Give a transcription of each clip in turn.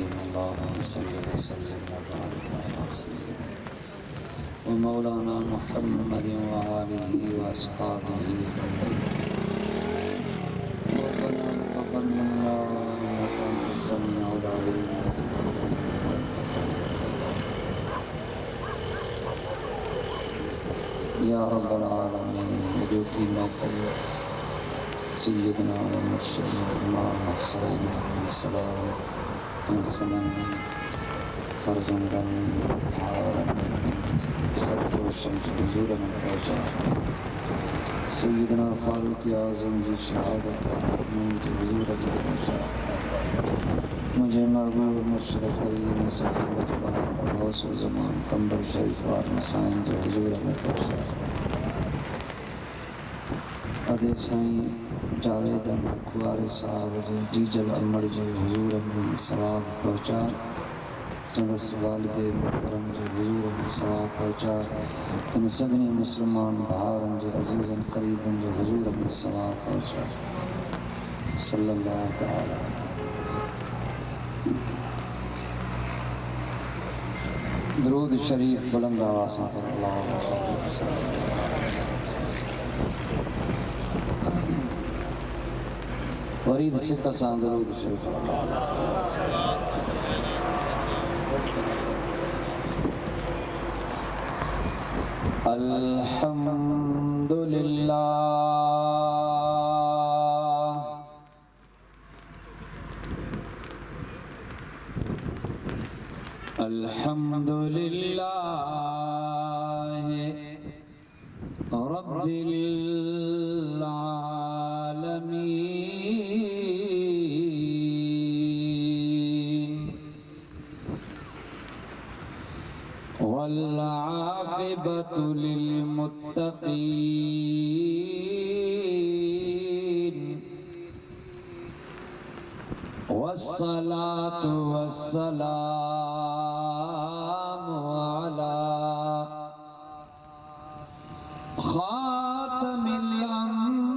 अल्लाहुम्मा सल्लि व सल्लिम व बारिक अला सय्यिदिना व मौलाना मुहम्मदिन व आलिहि व अस्हाबिहि रब्बना तक़ब्बल मिन्ना इन्नका अंतस समीउल अलीम व तुब या रब्बल आलमीन। जो की महफिल सय्यदना व मुर्शिदना इमाम हुसैन अलैहिस्सलाम हसनन फर्जंदन सरफरोशन के हुजूर में पहुँचा। सय्यदना फारूक आज़म की शहादत उनके हुजूर में पहुँचा। मुझे महबूब मुर्शिद करीम गौसुल ज़मान कंबल शरीफ वाले साईं के हुजूर में पहुँचा। अदे साईं जावेद अहमद खुआरी साहब जे डीजल अमड़ जे हुजूर में सवाब पहुँचा। संदस वालिदे मोहतरम जे हुजूर में सवाब पहुँचा। इन सभिनी मुसलमान भावरन जे अज़ीज़न करीबन जे हुजूर में सवाब पहुँचा। सल्लल्लाहु तआला दरूद शरीफ बुलंद आवाज़ से अल्लाहुम्मा सल्लि व सल्लिम। गरीब से कसा दरूद शरीफ अल्हम्दुलिल्लाह अल्हम्दुलिल्लाह रब्बिल आलमीन वल आक़िबतु लिल मुत्तक़ीन वस्सलातु वस्सलामु अला खातमिल अंबिया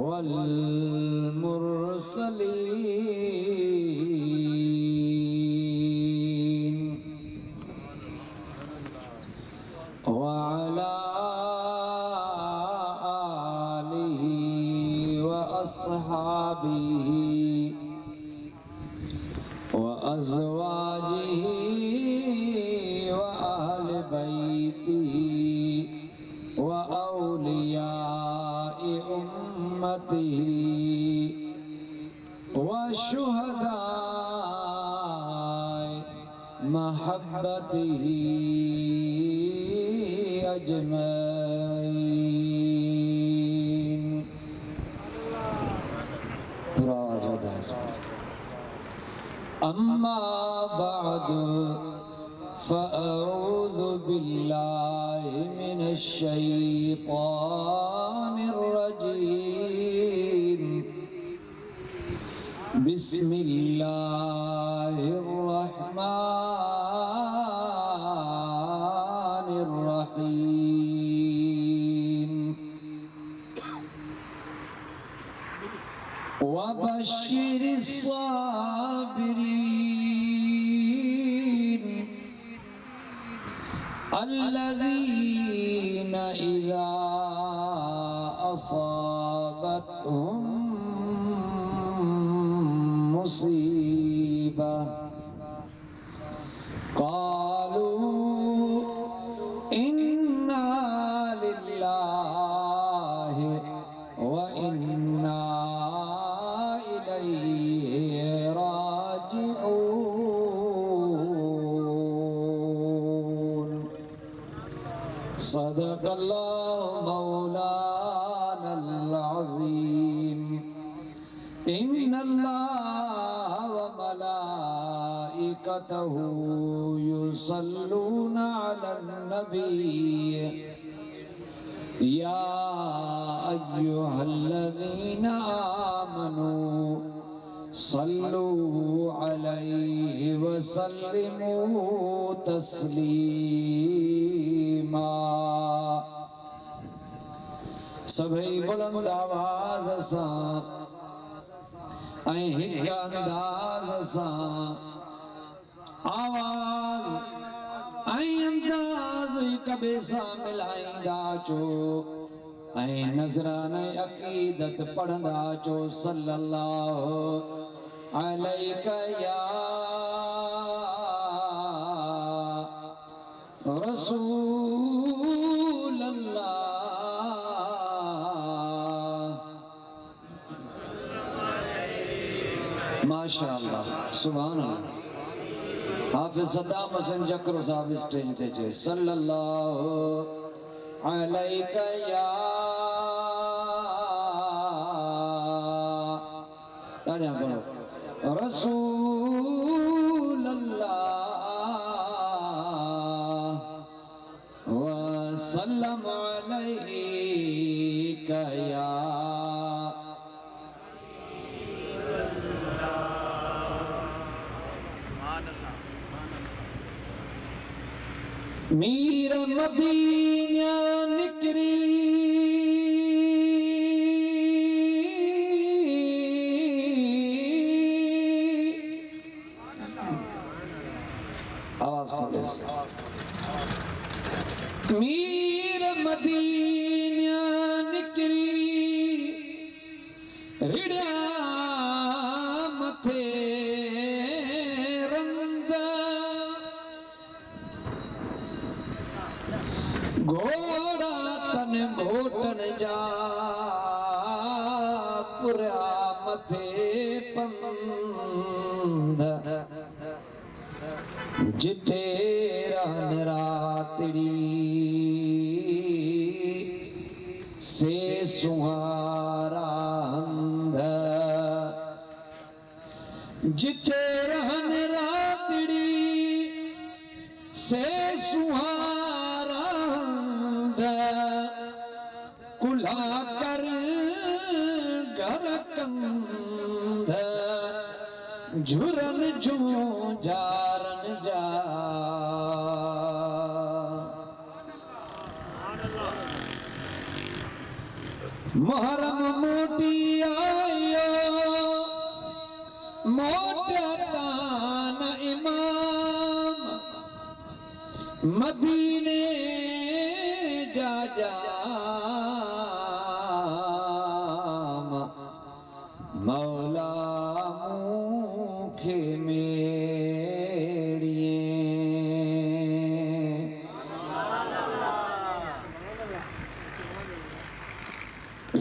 वल मुरसलीन व अला आलिहि व अस्हाबिहि व अज़वाजिहि व अहले बैतिहि व औलियाए उम्मतिहि व शुहदाए महब्बतिहि अजमईन। अम्मा बादु फ़अऊज़ु बिल्लाहि मिनश शैतानिर रजीम। बिस्मिल्लाहिर रहमानिर रहीम। वबश्शिरिस साबिरीन अल्लज़ीना इज़ा असाबतहुम मुसीबा क़ालू इन्ना लिल्लाहि व इन्ना इलैहि राजिऊन। सदक़ल्लाहु मौलानल अज़ीम। इन्नल्लाह व मलाइकतहु युसल्लूना अलन नबी या अय्युहल्लज़ीना आमनू सल्लू अलैहि व सल्लिमू तस्लीमा। सभई बुलंद आवाज सा ऐं हिक अंदाज सा आवाज ऐं अंदाज हिक ॿिए सां मिलाईंदा अचो ऐं नज़रान अक़ीदत पढ़ंदा अचो सल्लल्लाहु अलैका या रसूल अल्लाह। माशाअल्लाह सुभान अल्लाह। हाफिज सद्दाम हसन जकरो साहब स्टेज ते जे सल्लल्लाहु अलैका या ताड़ियां करो रसूल अल्लाह व सल्लम अलैका या मीर मदीना निकरी आवाज खोले मीर मदीना निकरी रिड़िया मथे घोड़ा तन घोटन जा पुरा मथे पंध जिथे रहन रातड़ी से सुहारा हंध जिथे रहन रातड़ी से सुहारा कुला कर घर कंध झुरन जू जारन जा मुहर्रम मोटी आयो मोटा तान इमाम मदीने जा जा मौला मुखे मेड़िए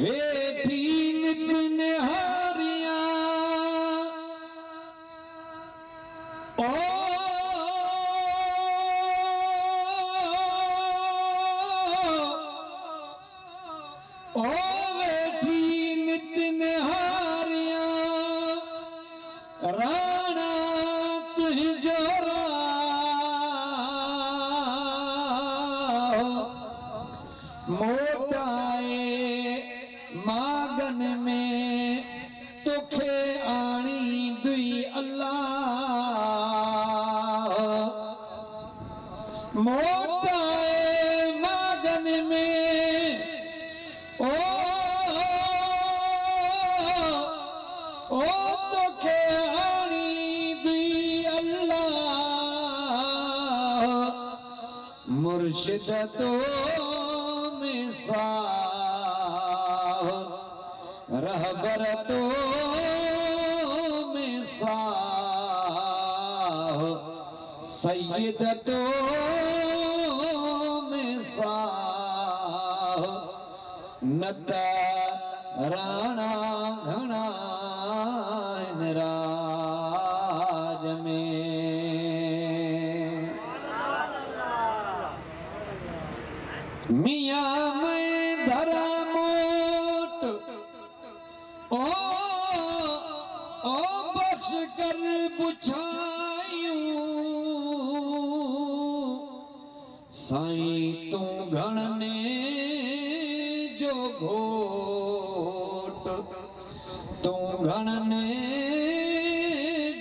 वेठी नितिन हारिया ओ वेठी नितिन हारिया राणा तुझो मोटाए मागन में तुखे आणी दुई अल्लाह मोटाए मागन में ओ तुखे आणी दुई अल्लाह मुर्शिद तो रहबर तो में साह सैयद तो में साह नत राणा घना राज में मियां मैं धरा मोट ओ बख्श कर पुछायूं साईं तू घणने जो घोट तू घणने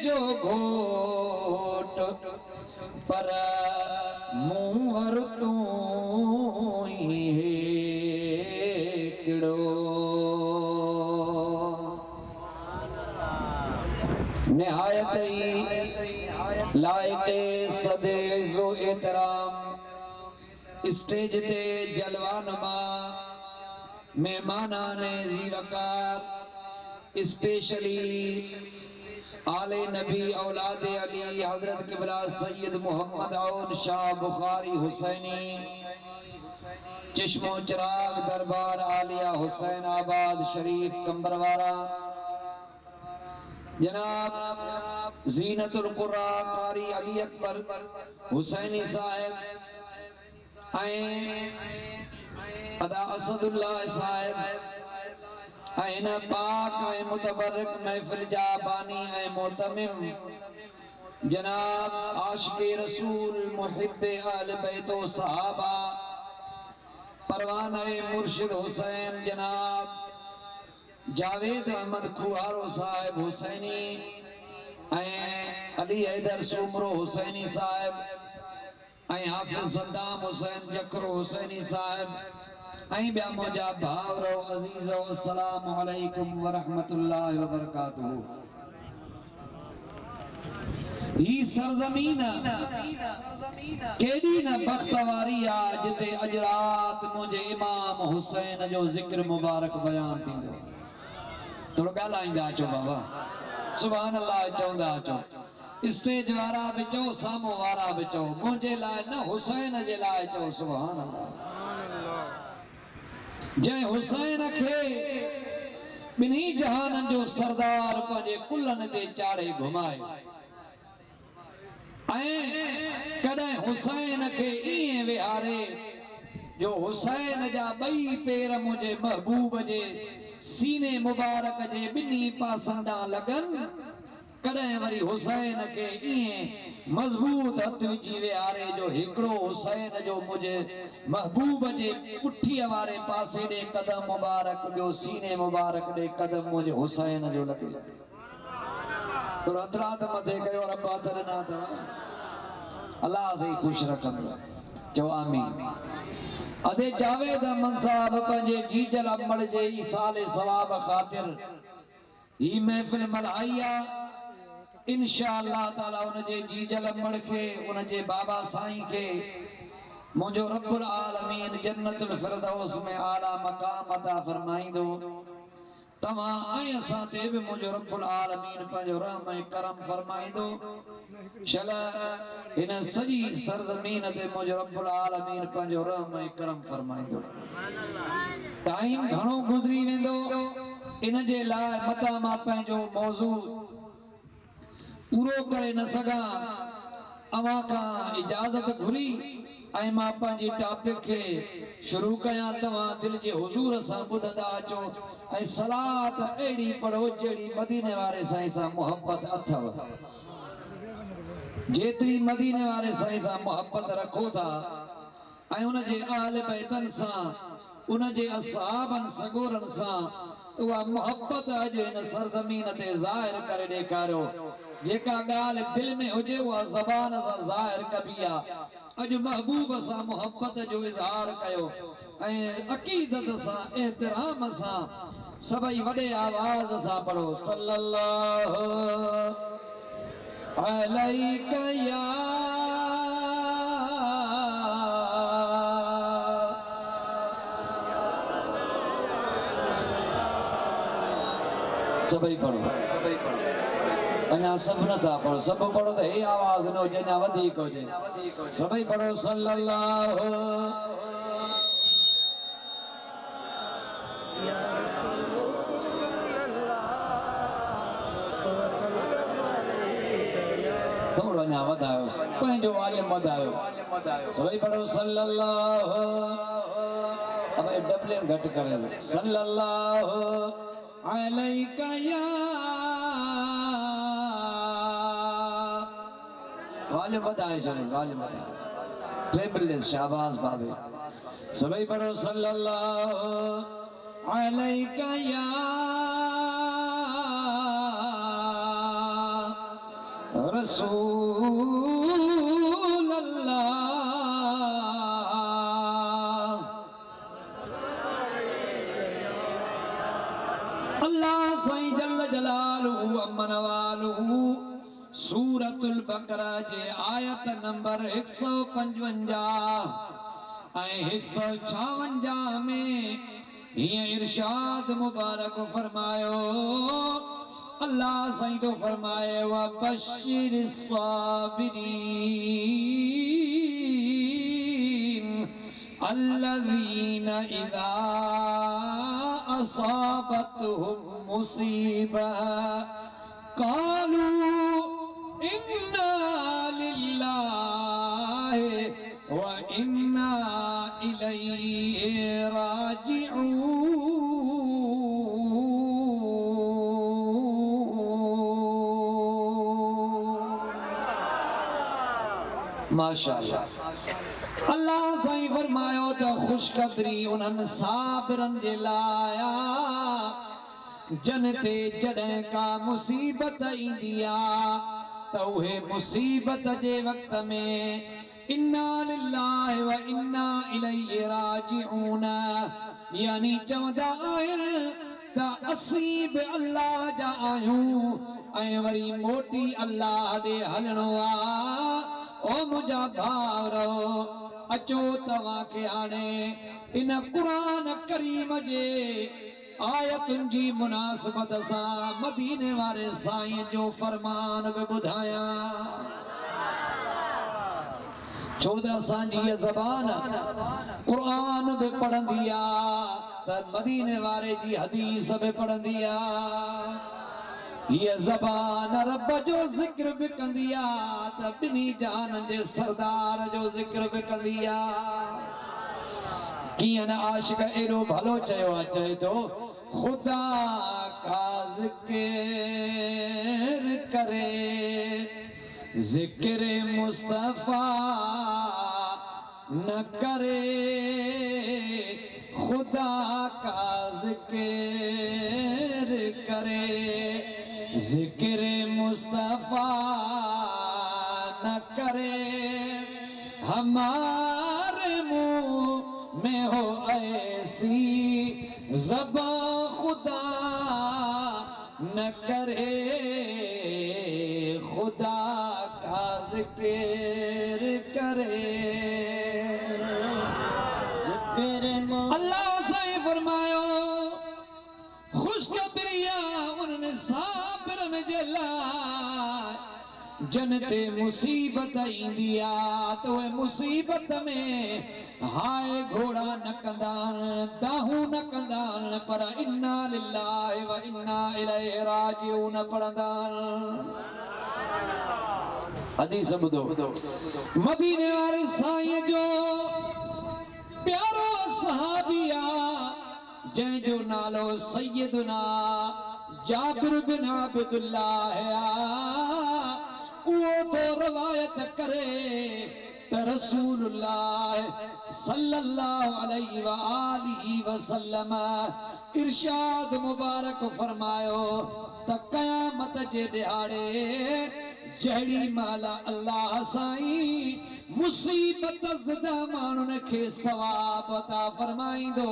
जो घोट पर मुहर तू ही किड़ो निहायत ही लायके सदे इज़्ज़ो एहतराम स्टेज ते जलवानुमा मेहमानाने ज़ीवकार स्पेशली आले नबी औलादे अली हजरत किबला सैयद मोहम्मद औन शाह बुखारी हुसैनी चश्मो चिराग दरबार आलिया हुसैन आबाद शरीफ कंबरवारा जनाब जीनतुल कुर्रा कारी अली अकबर हुसैनी साहब अदा असदुल्लाह साहब ऐन पाक ऐ मुतबर्रक महफिल जा बानी ऐ मोतमिम जनाब आशिक़े रसूल मुहिब्बे आले बैतो सहाबा परवाना मुर्शिद हुसैन जनाब जावेद अहमद खुआरो साहब हुसैनी अली हैदर सुमरो हुसैनी साहब हाफिज सद्दाम हुसैन जकरो हुसैनी साहब ब्या मोजा भावरो अजीजो अस्सलामु अलैकुम व रहमतुल्लाहि व बरकातुहू। ही सरजमीन केडी न बख्तवारी आ जिते अजरात मुझे इमाम हुसैन जो जिक्र मुबारक बयान थींदो। थोड़ो ॻाल्हाईंदा अचो बाबा सुभान अल्लाह चवंदा अचो स्टेज वारा बि चओ साम्हूं वारा बि चओ मुंहिंजे लाइ न हुसैन जे लाइ चओ सुभान अल्लाह। जंहिं हुसैन खे ॿिन्ही जहाननि जो सरदार पंहिंजे कुल्हनि ते चाढ़े घुमाए ऐं कॾहिं हुसैन खे ईअं विहारे जो हुसैन जा ॿई पेर मुंहिंजे महबूब जे सीने मुबारक जे ॿिन्ही पासनि ॾांहुं लॻनि कॾहिं वरी हुसैन खे ईअं मज़बूत हथ विझी विहारे जो हिकिड़ो हुसैन जो मुंहिंजे महबूब जे पुठीअ वारे पासे ॾे कदम मुबारक ॿियो सीने मुबारक ॾे कदम मुंहिंजे हुसैन जो लॻे। थोरो हथरात मथे कयो रब्बा तरना अथव अल्लाह से ख़ुशि रखंदो चओ आमीन। अदे जावेद अहमद साहब पंहिंजे जीजल अमड़ जे ईसाले सवाब ख़ातिर ही महफ़िल मल्हाई आहे इंशाअल्लाह ताला उन जे जीजल अमड़ खे उन जे बाबा साईं खे मुंहिंजो रब्बुल आलमीन जन्नतुल फिरदौस में आला मकाम अता फरमाईंदो। तव्हां ऐं असां ते बि मुंहिंजो रब्बुल आलमीन पंहिंजो रहम ऐं करम फरमाईंदो। शल हिन सॼी सरज़मीन ते मुंहिंजो रब्बुल आलमीन पंहिंजो रहम ऐं करम फरमाईंदो। टाइम घणो गुज़री वेंदो इन जे लाइ मता मां पंहिंजो मौज़ू पूरो करे न सघां अवां खां इजाज़त घुरी ऐं मां पंहिंजी टॉपिक खे शुरू कयां। तव्हां दिलि जे हुज़ूर सां ॿुधंदा अचो ऐं सलात अहिड़ी पढ़ो जहिड़ी मदीने वारे साईं सां मोहब्बत अथव। जेतिरी मदीने वारे साईं सां मोहब्बत रखो था ऐं उन जे आले बैतनि सां उन जे असहाबनि सगोरनि सां उहा मोहब्बत अॼु हिन सरज़मीन ते ज़ाहिर करे ॾेखारियो। जेका ॻाल्हि दिलि में हुजे उहा ज़बान सां ज़ाहिर कबी आहे। अॼु महबूब सां मोहब्बत जो इज़हार कयो ऐं अक़ीदत सां एहतराम सां सभई वॾे आवाज़ सां पढ़ो सल्लल्लाहु अलैका या सभई पढ़ो अञा सब नथा पढ़ो सब पढ़ो तो हे आवाज़ न हुजे अञा वधीक हुजे सभई पढ़ो सल्लल्लाहु थोड़ो अञा वधायो पंहिंजो वालिम वधायो सभई पढ़ो सल्लल्लाहु अब डबलिंग घट करे सल्लल्लाहु अलैका या वालिम वधाए चलो वालिम वधाए ट्रेबल शाबाश बाबे सभई पढ़ो सल्लल्लाहु अलैका या रसूल अल्लाह अल्लाह साईं जल्ल जलालुहु अमन वालुहु सूरतुल बकरा जे आयत नंबर 155 ऐं 156 में ये इरशाद मुबारक फरमायो। अल्लाह साईं तो फरमाए व बशिर साबिरीन अल्लज़ीना इज़ा असाबतहुम मुसीबह क़ालू इन्ना लिल्लाहि व इन्ना इलैहि राजिऊन। माशाअल्लाह। अल्लाह साईं फरमायो तो खुशखबरी उन्हनि साबिरन जे लाया जनते जॾहिं का मुसीबत ईंदी आ त उहे मुसीबत जे वक्त में इन्ना लिल्लाहि व इन्ना इलैहि राजिऊन यानी चवंदा आहिनि त असीं बि अल्लाह जा आहियूं ऐं वरी मोटी अल्लाह ॾे हलणो आ। ओ मुझा भावरो अचो तव्हां खे हाणे इन क़ुरान करीम जे आयतुनि जी मुनासिबत सां मदीने वारे साईं जो फरमान बि ॿुधायां। छो त असांजी ज़बान क़ुरान बि पढ़ंदी आ त मदीने वारे जी हदीस बि पढ़ंदी आ। ये ज़बान रब जो ज़िक्र भी कंदी आ त बिनी जान जे सरदार जो ज़िक्र भी कंदी आ। कियां न आशिक एॾो भलो चयो आहे चए तो खुदा का ज़िक्र करे ज़िक्र मुस्तफ़ा न करे खुदा का ज़िक्र करे ज़िक्र मुस्तफ़ा न करे हमारे मुँह में हो ऐसी ज़बान खुदा न करे खुदा का ज़िक्र करे। अल्लाह साईं फरमायो खुशखबरिया उन्हनि साबिरन जे लाइ जनते मुसीबत ईंदी आ त उहे मुसीबत में हाय घोड़ा न कंदा दाहूं न कंदा पर इन्ना लिल्लाहि व इन्ना इलैहि राजिऊन पढ़ंदा। हदीस ॿुधो मदीने वारे साईं जो प्यारो सहाबी आ जंहिंजो नालो सैयदना जाबिर बिन अब्दुल्लाह है। वो तो रवायत करे त रसूलुल्लाह सल्लल्लाहु अलैहि व आलिहि वसल्लम इरशाद मुबारक फरमायो त क़यामत जे ॾियारे जहिड़ी माला अल्लाह साईं मुसीबत ज़दा माण्हुनि खे सवाब अता फरमाईंदो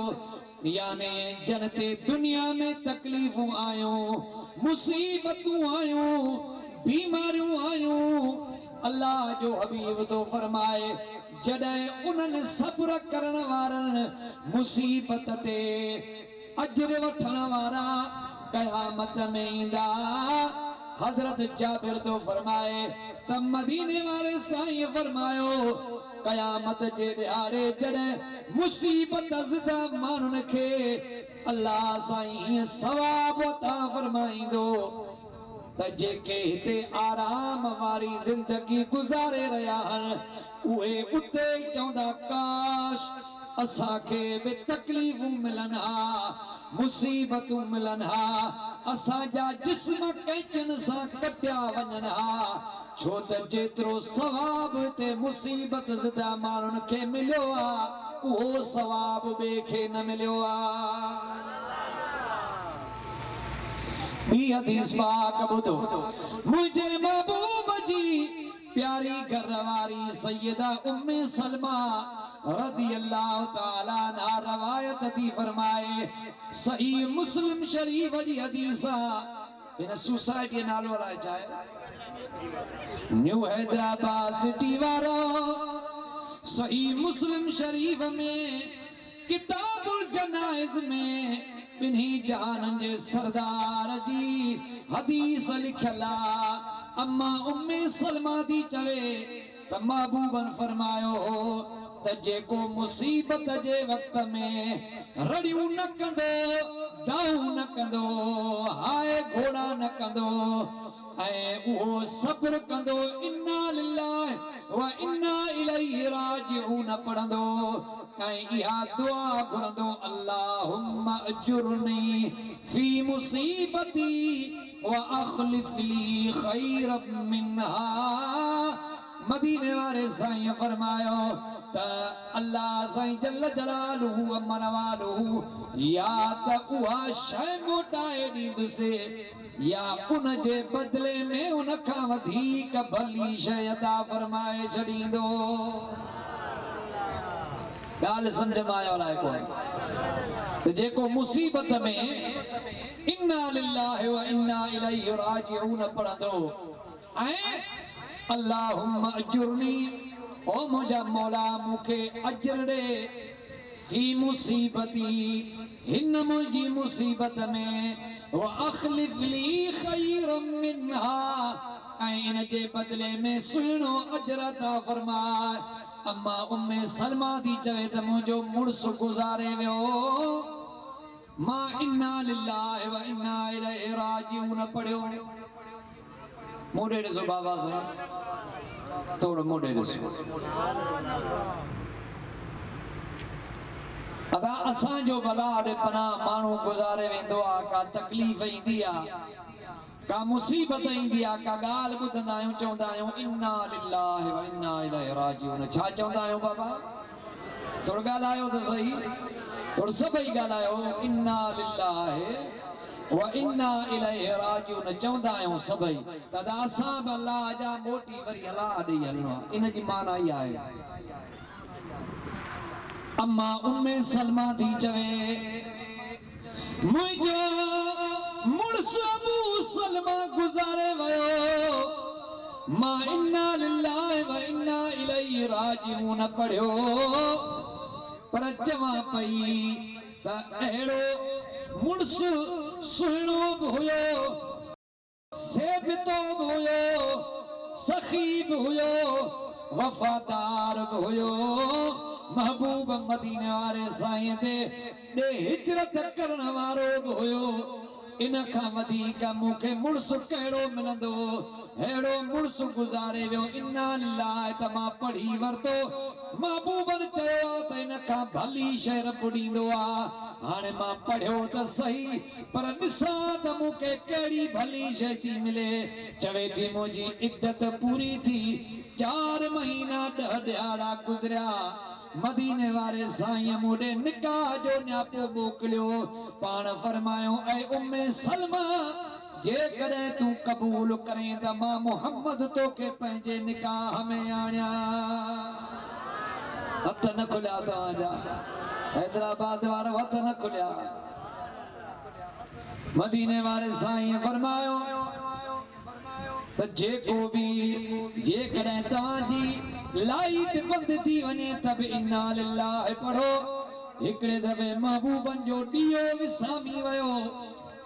यानी जनते दुनिया में तकलीफ़ूं आयूं मुसीबतूं आयूं बीमारियूं आयूं अल्लाह जो हबीब तो फरमाए जॾहिं उन्हनि सब्र करण वारनि मुसीबत ते अजर वठण वारा क़यामत में ईंदा। हज़रत जाबिर तो फरमाए त मदीने वारे साईं फरमायो क़यामत जे ॾियारे जॾहिं मुसीबत ज़दा माण्हुनि खे अल्लाह साईं सवाब अता फरमाईंदो त जेके हिते आराम वारी ज़िंदगी गुज़ारे रहिया आहिनि उहे उते चवंदा काश असांखे बि तकलीफ़ूं मिलनि हा मुसीबतूं मिलनि हा असांजा जिस्म कैचनि सां कटिया वञनि हा छो त जेतिरो सवाब हिते मुसीबत ज़दा माण्हुनि खे मिलियो आहे उहो सवाब ॿिए खे न मिलियो आहे। ॿी हदीस पाक ॿुधो मुंहिंजे महबूब जी प्यारी घरवारी सैयदा उम्मे सलमा रदी अल्लाह ताला ना रवायत थी फरमाए सही मुस्लिम शरीफ जी हदीस इन सोसाइटी नाल वाला चाहे न्यू हैदराबाद सिटी वारो सही मुस्लिम शरीफ में किताबुल जनाइज में इन्हीं जहान जे सरदार जी हदीस लिखला अम्मा उम्मे सलमा दी चवे त महबूबन फरमायो त जेको मुसीबत जे वक्त में रड़ियूं न कंदो डाऊ न कंदो हाय घोड़ा न कंदो ऐं उहो सब्र कंदो इन्ना लिल्लाहि व इन्ना इलैहि राजिऊन पढ़ंदो ऐं इहा दुआ घुरंदो अल्लाहुम्मा अजुरनी फी मुसीबती व अखलिफ ली खैरम मिन्हा मदीने वाले साईं फरमायो त अल्लाह साईं जल्ल जलालुहु अमन वालुहु या त उहा शइ मोटाए ॾींदुसि या उन जे बदले में उन खां वधीक भली शइ अता फरमाए छॾींदो ॻाल्हि सम्झ में आयो अलाए कोन जेको मुसीबत में इन्ना लिल्लाहि व इन्ना इलैहि राजिऊन पढ़ंदो ऐं अल्लाहुम्मा अजुरनी ओ मुझा मौला मुखे अजर दे फी मुसीबती हिन मुझी मुसीबत में व अखलिफ ली खैरम मिन्हा ऐं इन जे बदले में सुहिणो अजर अता फरमाए अम्मा उम्मे सलमा दी चवे त मुंहिंजो मुड़स गुज़ारे वियो मां इन्ना लिल्लाहि व इन्ना इलैहि राजिऊन पढ़ियो मोड़े ॾिसो बाबा साईं थोड़ो मोड़े ॾिसो अदा असांजो भला ॾे पनाह माण्हू गुज़ारे वेंदो आहे का तकलीफ़ ईंदी आहे का मुसीबत ईंदी आहे का ॻाल्हि ॿुधंदा आहियूं चवंदा आहियूं इन्ना लिल्लाहि व इन्ना इलैहि राजिऊन छा चवंदा आहियूं बाबा थोरो ॻाल्हायो त सही थोरो सभई ॻाल्हायो इन्ना लिल्लाहि व इन्ना इलैहि राजिऊन चवंदा आहियूं सभई त असां बि अल्लाह जा मोटी वरी हला ॾेई हलणो आहे इन जी माना इहा आहे अम्मा उम्मे सलमा थी चवे मुझो मुड़स अबू सलमा गुज़ारे वयो मां इन्ना लिल्लाहि व इन्ना इलैहि राजिऊन पढ़ियो पर चवां पई त अहिड़ो मुड़स सुहिणो बि हुयो सेबितो बि हुयो सखी बि हुयो वफादार बि हुयो महबूब मदीने वाले साईं दे हिजरत करण वारो बि हुयो इन खां वधीक मूंखे मुड़स कहिड़ो मिलंदो अहिड़ो मुड़स गुज़ारे वियो इन्ना लिल्लाहि त मां पढ़ी वरितो महबूबन चयो त इन खां भली शइ रब ॾींदो आहे हाणे मां पढ़ियो त सही पर ॾिसां त मूंखे कहिड़ी भली शइ थी मिले चवे थी मुंहिंजी इद्दत पूरी थी 4 महीना 10 ॾियारा गुज़रिया मदीने वाले साईं मुडे निकाह जो न्यापो मोकिलियो पाण फरमायो ऐ उम्मे सलमा जे कदे तू कबूल करे त मां मोहम्मद तोखे पंहिंजे निकाह में आणिया हथ न खुलिया तव्हांजा हैदराबाद वारो हथ न खुलिया मदीने वाले साईं फरमायो जेको भी जे कदे तव्हांजी लाइट बंद थी वने तब इन्ना लिल्लाहि पढ़ो एकड़े दफे महबूबन जो दियो विसामी वयो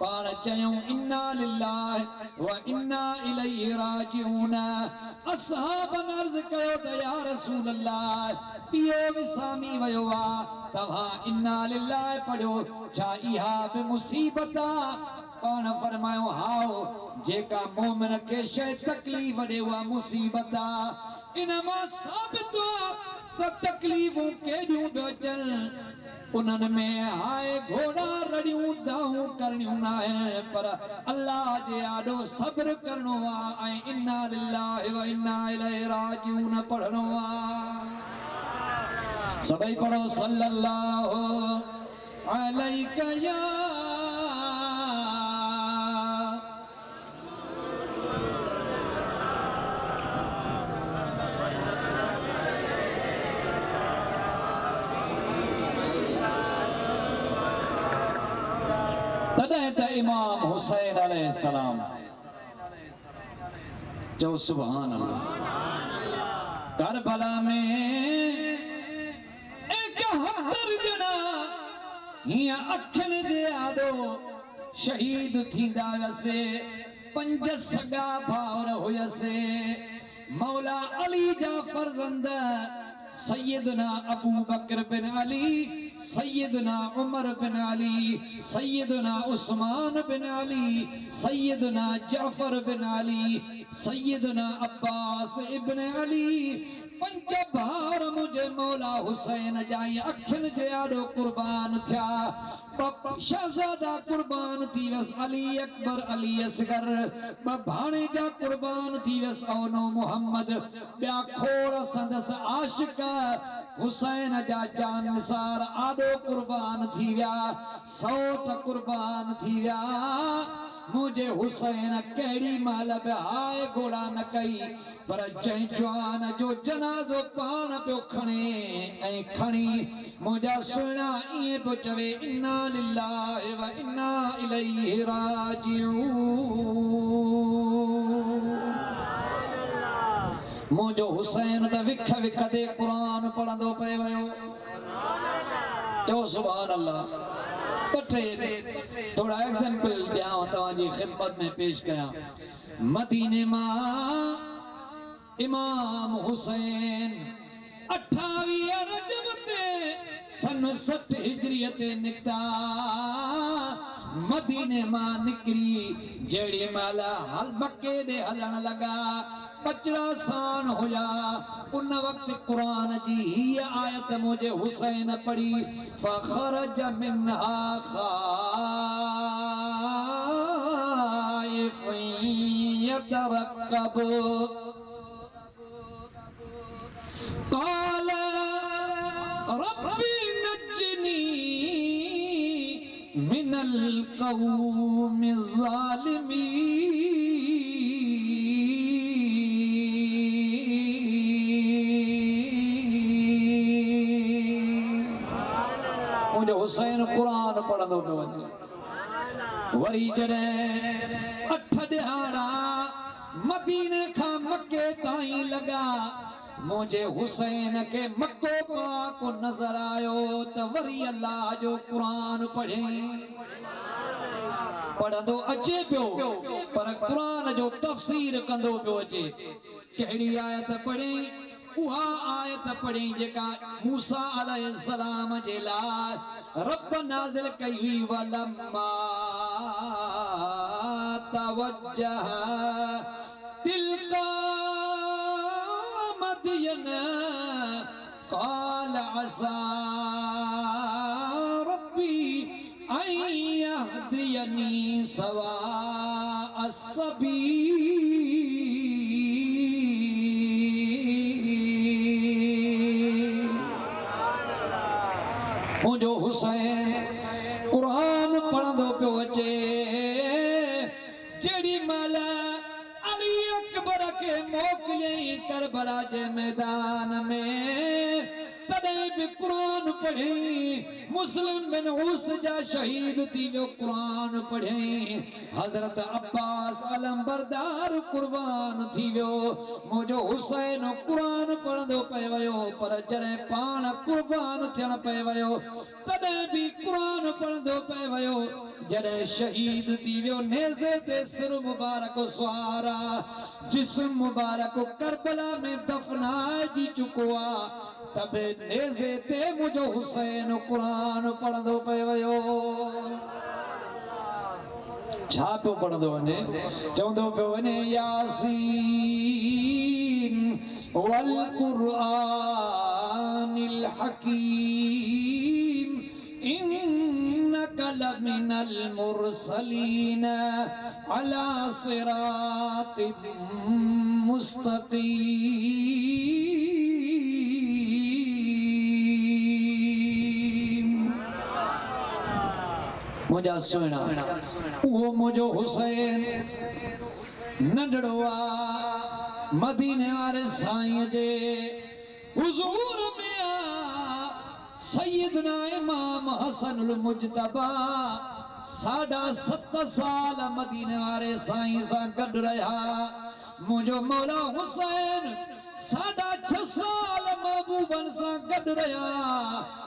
पाण चयूं इन्ना लिल्लाहि व इन्ना इलैहि राजिऊन असहाबन अर्ज़ कयो त या रसूल अल्लाह दियो विसामी वयो आ तव्हां इन्ना लिल्लाहि पढ़ो छा इहा बि मुसीबत आ पाण फरमायो हाओ जेका मोमिन के शइ तकलीफ़ ॾे उहा मुसीबत आ इन मां साबित त तकलीफ़ूं केॾियूं बि अचनि उन्हनि में हाय घोड़ा रड़ियूं दाऊं करणियूं न आहिनि पर अल्लाह जे आॾो सब्र करणो आहे ऐं इन्ना लिल्लाहि व इन्ना इलैहि राजिऊन पढ़णो आहे सभई पढ़ो सल्लल्लाहु अलैका या तॾहिं त इमाम हुसैन अलैहिस्सलाम चओ सुभान अल्लाह। करबला में 71 ॼणा हिया अखियुनि जे आॾो शहीद थींदा वियसे। 5 सगा भाउर हुयसे। मौला अली जा फर्जंद सैयदना अबू बकर बिन अली, सैयदना उमर बिन अली, सैयदना उस्मान बिन अली, सैयदना जाफर बिन अली, सैयदना अब्बास इब्न अली। 5 भाउर मुझे मौला हुसैन जाई अखियुनि जे आॾो कुर्बान थिया। शहजादा कुर्बान थी वियस अली अकबर अली असगर। 2 भाणेजा कुर्बान थी वियस औनो मुहम्मद। ॿिया खोड़ संदस आशिक हुसैन जा जान निसार आॾो कुर्बान थी विया। 100 कुर्बान थी विया। मुझे हुसैन कहिड़ी महिल बि हाय घोड़ा न कई, पर चई जवान जो जनाज़ो पाण पियो खणे ऐं खणी मुंहिंजा सुहिणा ईअं पियो चवे इन्ना लिल्लाहि व इन्ना इलैहि राजिऊन। मुंहिंजो हुसैन त विख विख ते क़ुरान पढ़ंदो पियो वियो। चओ सुभान अल्लाह। थोड़ा एग्जाम्पल ॾियां तव्हांजी ख़िदमत में पेश कयां। मदीने मां इमाम हुसैन 28 रजब ते सन 60 हिजरीअ ते निकिता। मदीने मां निकिरी जहिड़ी महिल मके ॾे हलण लॻा, बचड़ा सान हुया। उन वक्त कुरान जी हीअ आयत मुझे हुसैन पढ़ी फखरज मिन्हा खाइफन यतरक्कब क़ाल रब्बी नज्जिनी मिनल क़ौमिज़ ज़ालिमीन। मुझे हुसैन कुरान पढ़ंदो पियो वञे। वरी जॾहिं 8 ॾिहाड़ा मदीने खां मके ताईं लॻा, मुझे हुसैन के मक्को पाक नजर आयो त वरी अल्लाह जो कुरान पढ़े। पढ़ंदो अचे पियो पर कुरान जो तफ़सीर कंदो पियो अचे। कहिड़ी आयत पढ़ी? उहा आयत पढ़ी जेका मूसा अलैहिस्सलाम जे लाइ रब नाज़िल कई हुई। वलम्मा तवज्जह तिल्का मदयन क़ाल असा रब्बी अन यहदियनी सवाअ सबील। मुंहिंजो हुसैन कुरान पढ़ंदो पियो अचे। जेड़ी महिल अली अकबर के मोकिलियई करबला जे मैदान में, तॾहिं बि कुरान पढ़ी। मुस्लिम बिन उस जा शहीद थी वियो, कुरान पढ़ी। हज़रत अब्बास अलमबरदार कुर्बान थी वियो। मुंहिंजो हुसैन कुरान पढ़ंदो पियो वियो, पर जॾहिं पाण कुर्बान थियण पियो वियो तॾहिं बि कुरान पढ़ंदो पियो वियो। जॾहिं शहीद थी वियो, नेज़े ते सिर मुबारक सुवारा, जिस्म मुबारक करबला में दफनाइजी चुको आहे, तबे नेज़े ते मुंहिंजो हुसैन कुरान पढ़ंदो पियो वियो। छा पियो पढ़ंदो वञे? चवंदो पियो वञे यासीन वल क़ुरआनिल हकीम इन्नका लमिनल मुरसलीन अला सिरातिम मुस्तक़ीम। मुंहिंजा सुहिणा, उहो मुंहिंजो हुसैन नंढड़ो आहे, मदीने वारे साईं जे हुज़ूर में आहे। सैयदना इमाम हसनुल मुज्तबा 7.5 साल मदीने वारे साईं सां गॾु रहा। मुझो मौला हुसैन 6.5 साल महबूबन सां गॾु रहा।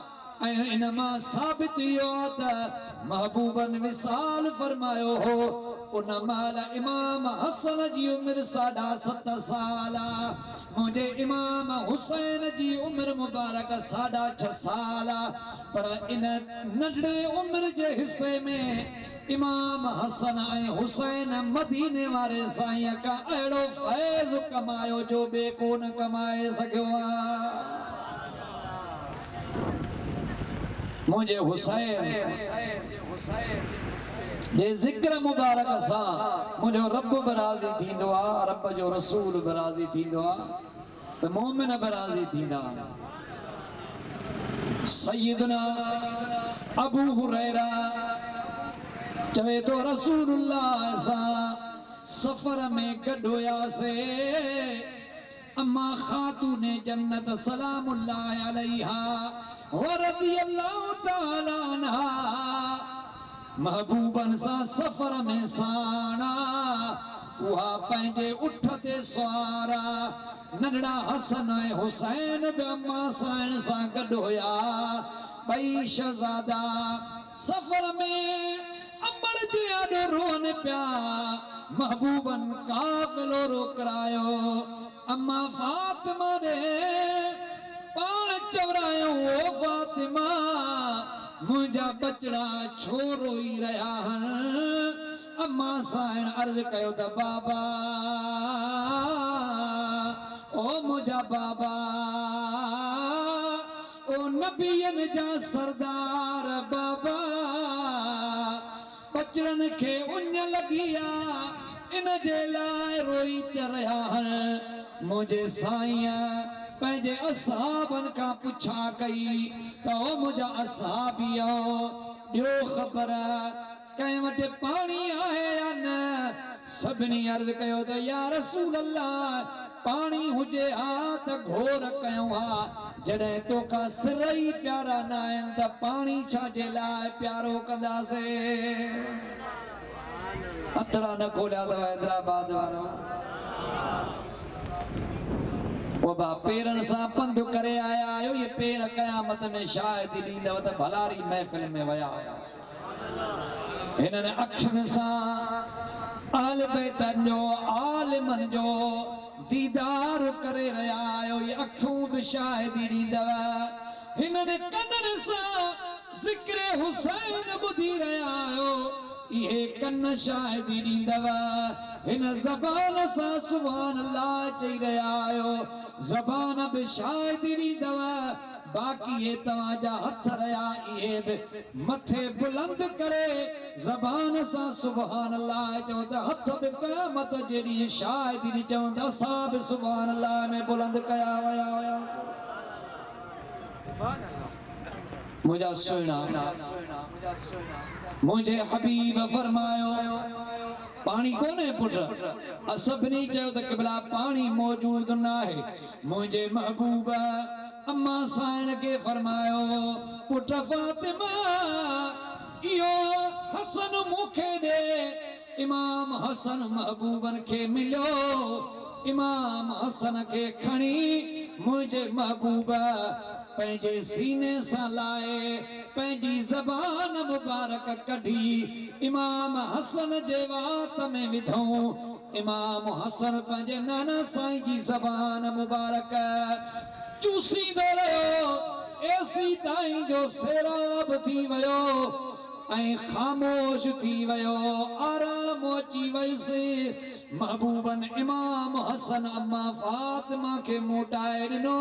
इनमा साबित यो त महबूबन विसाल फरमायो हो। उन माल इमाम हसन जी उम्र 7.5 साल। मुझे इमाम हुसैन जी उम्र मुबारक 6.5 साल। पर इन नंढड़े उम्र जे हिस्से में इमाम हसन ऐं हुसैन मदीने वारे साईं का अहिड़ो फैज़ कमायो जो बे को न कमाए सघियो आहे। मुझे हुसैन जे ज़िक्र मुबारक सां मुझो रब बराज़ी थींदो आहे, रब जो रसूल बराज़ी थींदो आहे, त मोमिन बराज़ी थींदा। सय्यदना अबू हुरैरा चवे तो रसूलुल्लाह सां सफ़र में गॾु हुयासीं। अम्मा खातूने जन्नत सलामुल्लाह अलैहा व रज़ियल्लाहु तआला अन्हा महबूबन सां सफ़र में साणा। उहा पंहिंजे उठ ते सवारा। नंढड़ा हसन ऐं हुसैन बि अम्मा साईं सां गॾु हुया। ॿई शहज़ादा सफ़र में अंबड़ जे आॾो रोअनि पिया। महबूबन काफ़िलो रोकरायो। अम्मा फातिमा ने पाण चवरायो, ओ फातिमा मुंहिंजा बचड़ा छो रोई रहिया आहिनि। अम्मा साईं अर्ज़ कयो त बाबा, ओ मुंहिंजा बाबा, ओ नबियनि जा सरदार बाबा, बचड़नि खे उञ लॻी आहे, इन जे लाइ रोई त रहिया आहिनि। मुझे साईं पंहिंजे असहाबन खां पुछा कई त ओ मुंहिंजा असहाबियो ॾियो ख़बर कंहिं वटि पाणी आहे या न। सभिनी अर्ज़ कयो त या रसूल अल्लाह पाणी हुजे हा त घोर कयूं हा। जॾहिं तोखां सिर ई प्यारा न आहिनि त पाणी छा जे लाइ प्यारो कंदासीं। हथड़ा न खोलिया अथव हैदराबाद वारो। वो बा पेरन सां पंधु करे आया आहियो। ये पेर क़यामत में शायदि ॾींदव त भलारी महफ़िल में वया हुया। हिननि अखियुनि सां अहल बैतन जो आलिमन जो दीदार करे रहिया आहियो। ये अखियूं बि शायदि ॾींदव। हिननि कननि सां ज़िक्र हुसैन ॿुधी रहिया आहियो। ये कन शायदि ॾींदव। हिन ज़बान सां सुभान अल्लाह चई रहिया आहियो। ज़बान बि शायदि ॾींदव। बाक़ी ये तव्हांजा हथ रहिया इहे बि मथे बुलंद करे ज़बान सां सुभान अल्लाह चओ त हथ बि क़यामत जे ॾींहुं शायदि ॾींहुं चवंदा असां बि सुभान अल्लाह में बुलंद कया विया हुयासीं। मुझा सुहिणा मुझे हबीब फरमायो पानी कोने पुट। सभिनी चयो त क़िबला पानी मौजूद न आहे। मुझे महबूब अम्मा साईं के फरमायो पुट फातिमा इहो हसन मूंखे ॾे। इमाम हसन महबूबन खे मिलियो। इमाम हसन के खणी मुझे महबूब पंहिंजे सीने सां लाए पंहिंजी ज़बान मुबारक कढी इमाम हसन जे वात में विधऊं। इमाम हसन पंहिंजे नाना साईं जी ज़बान मुबारक चूसींदो रहियो। एसी ताईं जो सैराब थी वियो ऐं ख़ामोश थी वियो। आराम अची वयुसि। महबूबन इमाम हसन अम्मा फातिमा के मोटाए ॾिनो।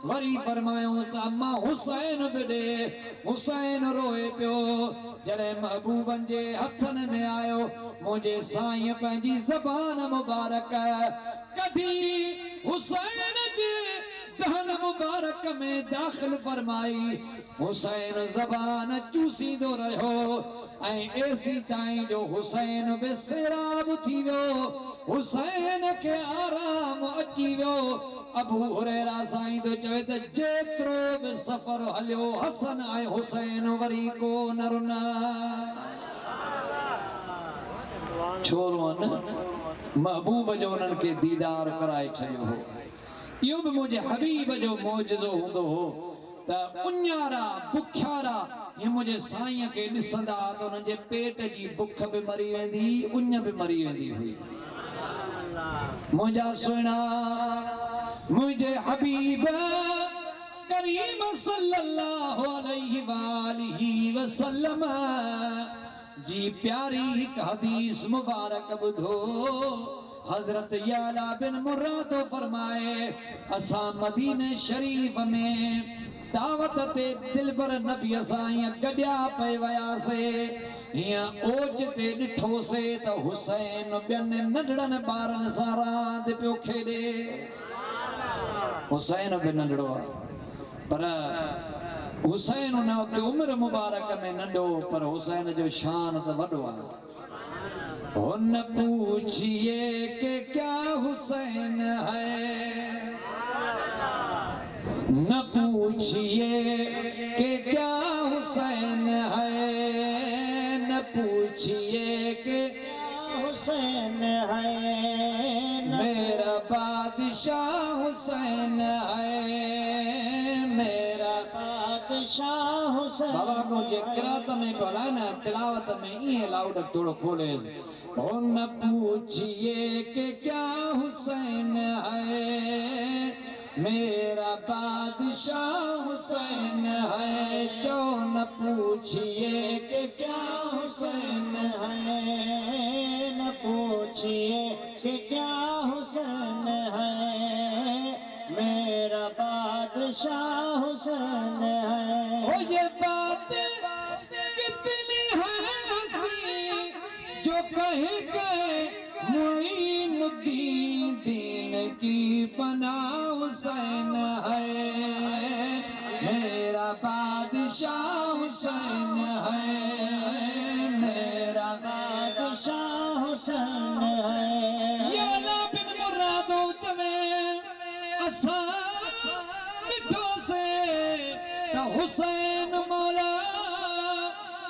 वरी फरमायोसि अम्मा हुसैन बि ॾे। हुसैन रोए पियो। जॾहिं महबूबन जे हथनि में आयो मुंहिंजे साईं पंहिंजी ज़बान मुबारक कढी हुसैन जे दहन मुबारक में दाख़िल फरमाई। हुसैन ज़बान चूसींदो रहियो ऐं एसी ताईं जो हुसैन बि सैराब थी वियो। हुसैन खे आराम अची वियो। अबू हुरैरा साईं तो चवे त जेतिरो बि सफ़र हलियो हसन ऐं हुसैन वरी को न रुना। छोरो न महबूब जो उन्हनि खे दीदार कराए छॾियो हो। इहो बि मुंहिंजे हबीब जो मौजज़ो हूंदो हो त उन्यारा बुख्यारा ये मुंहिंजे साईं खे ॾिसंदा त उन्हनि जे पेट जी बुख बि मरी वेंदी, उञ बि मरी वेंदी हुई। मुंहिंजा सुहिणा मुंहिंजे हबीब करीम सल्लल्लाहु अलैहि वसल्लम जी प्यारी हिकु हदीस मुबारक ॿुधो। हज़रत याला बिन मुर्रा तो फरमाए असां मदीने शरीफ में दावत ते दिलबर नबी असां गॾिया पे वयासीं। हियां ओच ते ॾिठोसीं त हुसैन ॿियनि नंढड़नि ॿारनि सां रांदि पियो खेॾे। हुसैन बि नंढड़ो आहे पर हुसैन उन वक़्तु उम्र मुबारक में नंढो, पर हुसैन जो शान त वॾो आहे। न पूछिए कि क्या हुसैन है, न पूछिए कि क्या हुसैन है, न पूछिए कि हुसैन है, मेरा बादशाह हुसैन है, मेरा बादशाह हुसैन। बाबा को जे किरात में बोला ना तिलावत में ये लाउड थोड़ो खोले। न पूछिए कि क्या हुसैन है, मेरा बादशाह हुसैन है। जो न पूछिए कि क्या हुसैन है, न पूछिए कि क्या हुसैन है, मेरा बादशाह हुसैन है। ओ ये बात कितनी है हंसी जो कहे गए मुईनुद्दीन दीन की पना हुसैन है, मेरा बादशाह हुसैन है, मेरा बादशाह हुसैन है। याला बिन मुर्रा दो चमे असा मिठो से त हुसैन मौला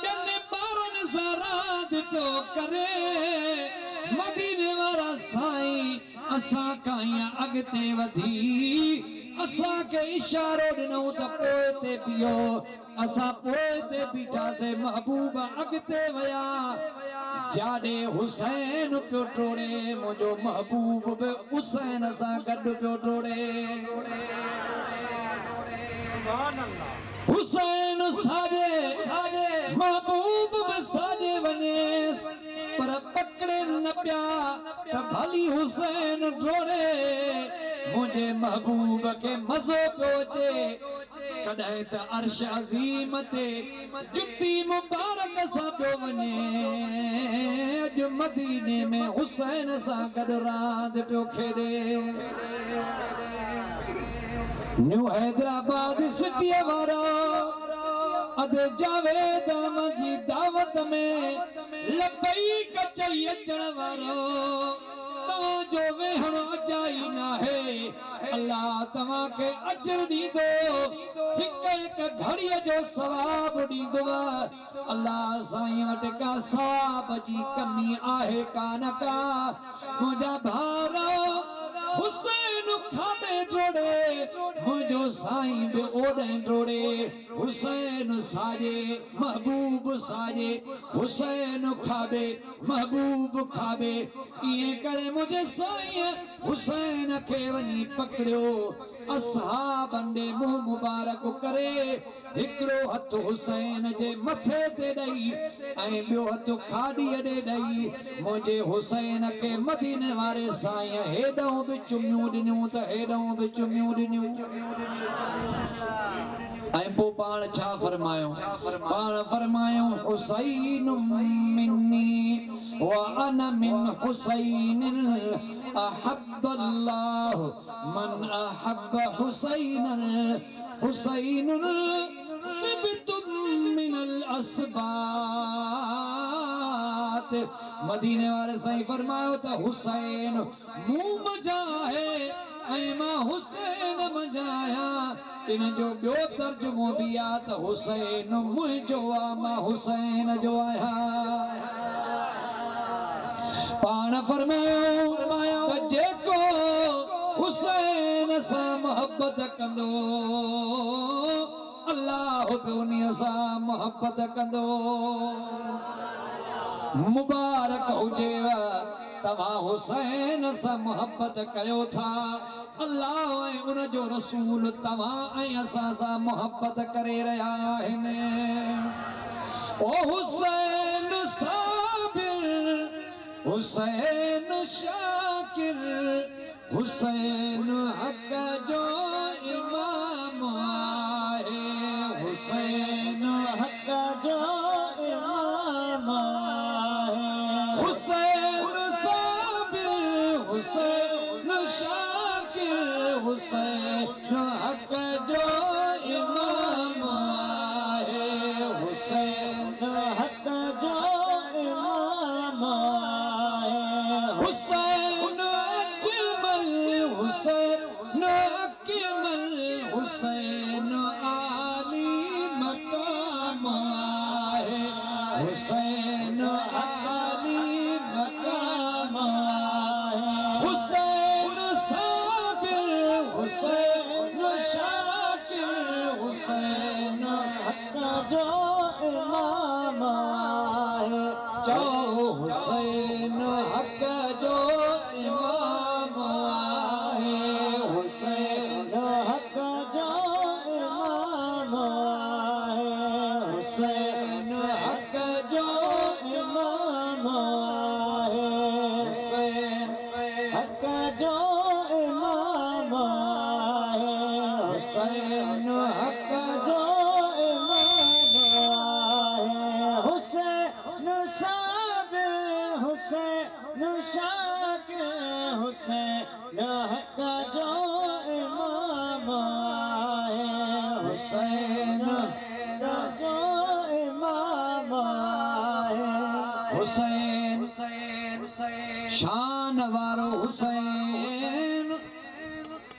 ॿियनि ॿारनि सां रांदि पियो करे। मदीने वारा साईं असां खां अॻिते वधी असां खे इशारो ॾिनो त पोइ ते बीहो। असां पोइ ते बीठासीं, महबूब अॻिते विया। जाॾे हुसैन पियो टोड़े मुंहिंजो महबूब बि हुसैन सां गॾु पियो टोड़े। हुसैन साॼे महबूब बि साॼे वञेसि पर पकड़े न पिया त भली हुसैन टोड़े। मुंहिंजे महबूब खे मज़ो पियो अचे कॾहिं त अर्श अज़ीम ते जुती मुबारक सां पियो वञे। अॼु मदीने में हुसैन सां गॾु रांदि पियो खेॾे। न्यू हैदराबाद सिटीअ वारा अदे जावेद जी दावत में लबैक चई अचण वारो तव्हांजो वेहणो अजाई न है। अल्लाह तव्हां खे अजर ॾींदो, हिक हिक घड़ीअ जो सवाब ॾींदो। अल्लाह साईं वटि का सवाब जी कमी आहे कान का। मुंहिंजा भाउर हुसैन खाबे टोड़े मुंहिंजो साईं बि ओॾे टोड़े। हुसैन साॼे महबूब साॼे, हुसैन खाबे महबूब खाबे। इएं करे मुंहिंजे साईं हुसैन खे वञी पकड़ियो। असहाबनि ॾे मुंहुं मुबारक करे हिकिड़ो हथु हुसैन जे मथे ते ॾेई ऐं ॿियो हथु खाॾीअ ॾे ॾेई मुंहिंजे हुसैन खे मदीने वारे साईं हेॾां बि चुमियूं ॾिनियूं त हेॾां बि चुमियूं ॾिनियूं। ऐं पोइ पाण छा फरमायो? पाण फरमायो हुसैन मिन्नी व अना मिन हुसैन अहब्ब अल्लाह मन अहब्ब हुसैन। हुसैन सिबतुम मिनल असबात। मदीने वाले साईं फरमायो त हुसैन मूं मजा है ऐं मां हुसैन मजाया। इन जो ॿियो तर्जुमो बि आहे त हुसैन मुंहिंजो आहे, मां हुसैन जो आहियां। उन फरमायो त जेको हुसैन सां मोहब्बत कंदो अल्लाह बि उन्हीअ सां मोहब्बत कंदो। मुबारक हुजेव तव्हां हुसैन सां मोहब्बत कयो था, अल्लाह ऐं उन जो रसूल तव्हां ऐं असां सां मोहब्बत करे रहिया आहिनि। ओ हुसैन साबिर, हुसैन शाकिर, हुसैन हक जो इमाम आहे, हुसैन हक जो इमाम आहे। हुसैन साबिर, हुसैन शाकिर, हुसैन हक जो इमाम आहे, हुसैन हक जो इमाम आहे। हुसैन अजमल, हुसैन अकमल, हुसैन आली मकाम आहे, हुसैन आली मकाम आहे। हुसैन साबिर, हुसैन शाकिर, हुसैन हक जो इमाम आहे। चओ हुसैन हक जो इमाम आहे, हुसैन हक जो इमाम आहे, हुसैन हक जो इमाम आहे, हुसैन हक जो इमाम आहे, हुसैन हक जो इमाम आहे। हुसैन साबिर, हुसैन शाकिर, हुसैन हक जो इमाम आहे, हुसैन हक जो इमाम आहे। हुसैन शान वारो हुसैन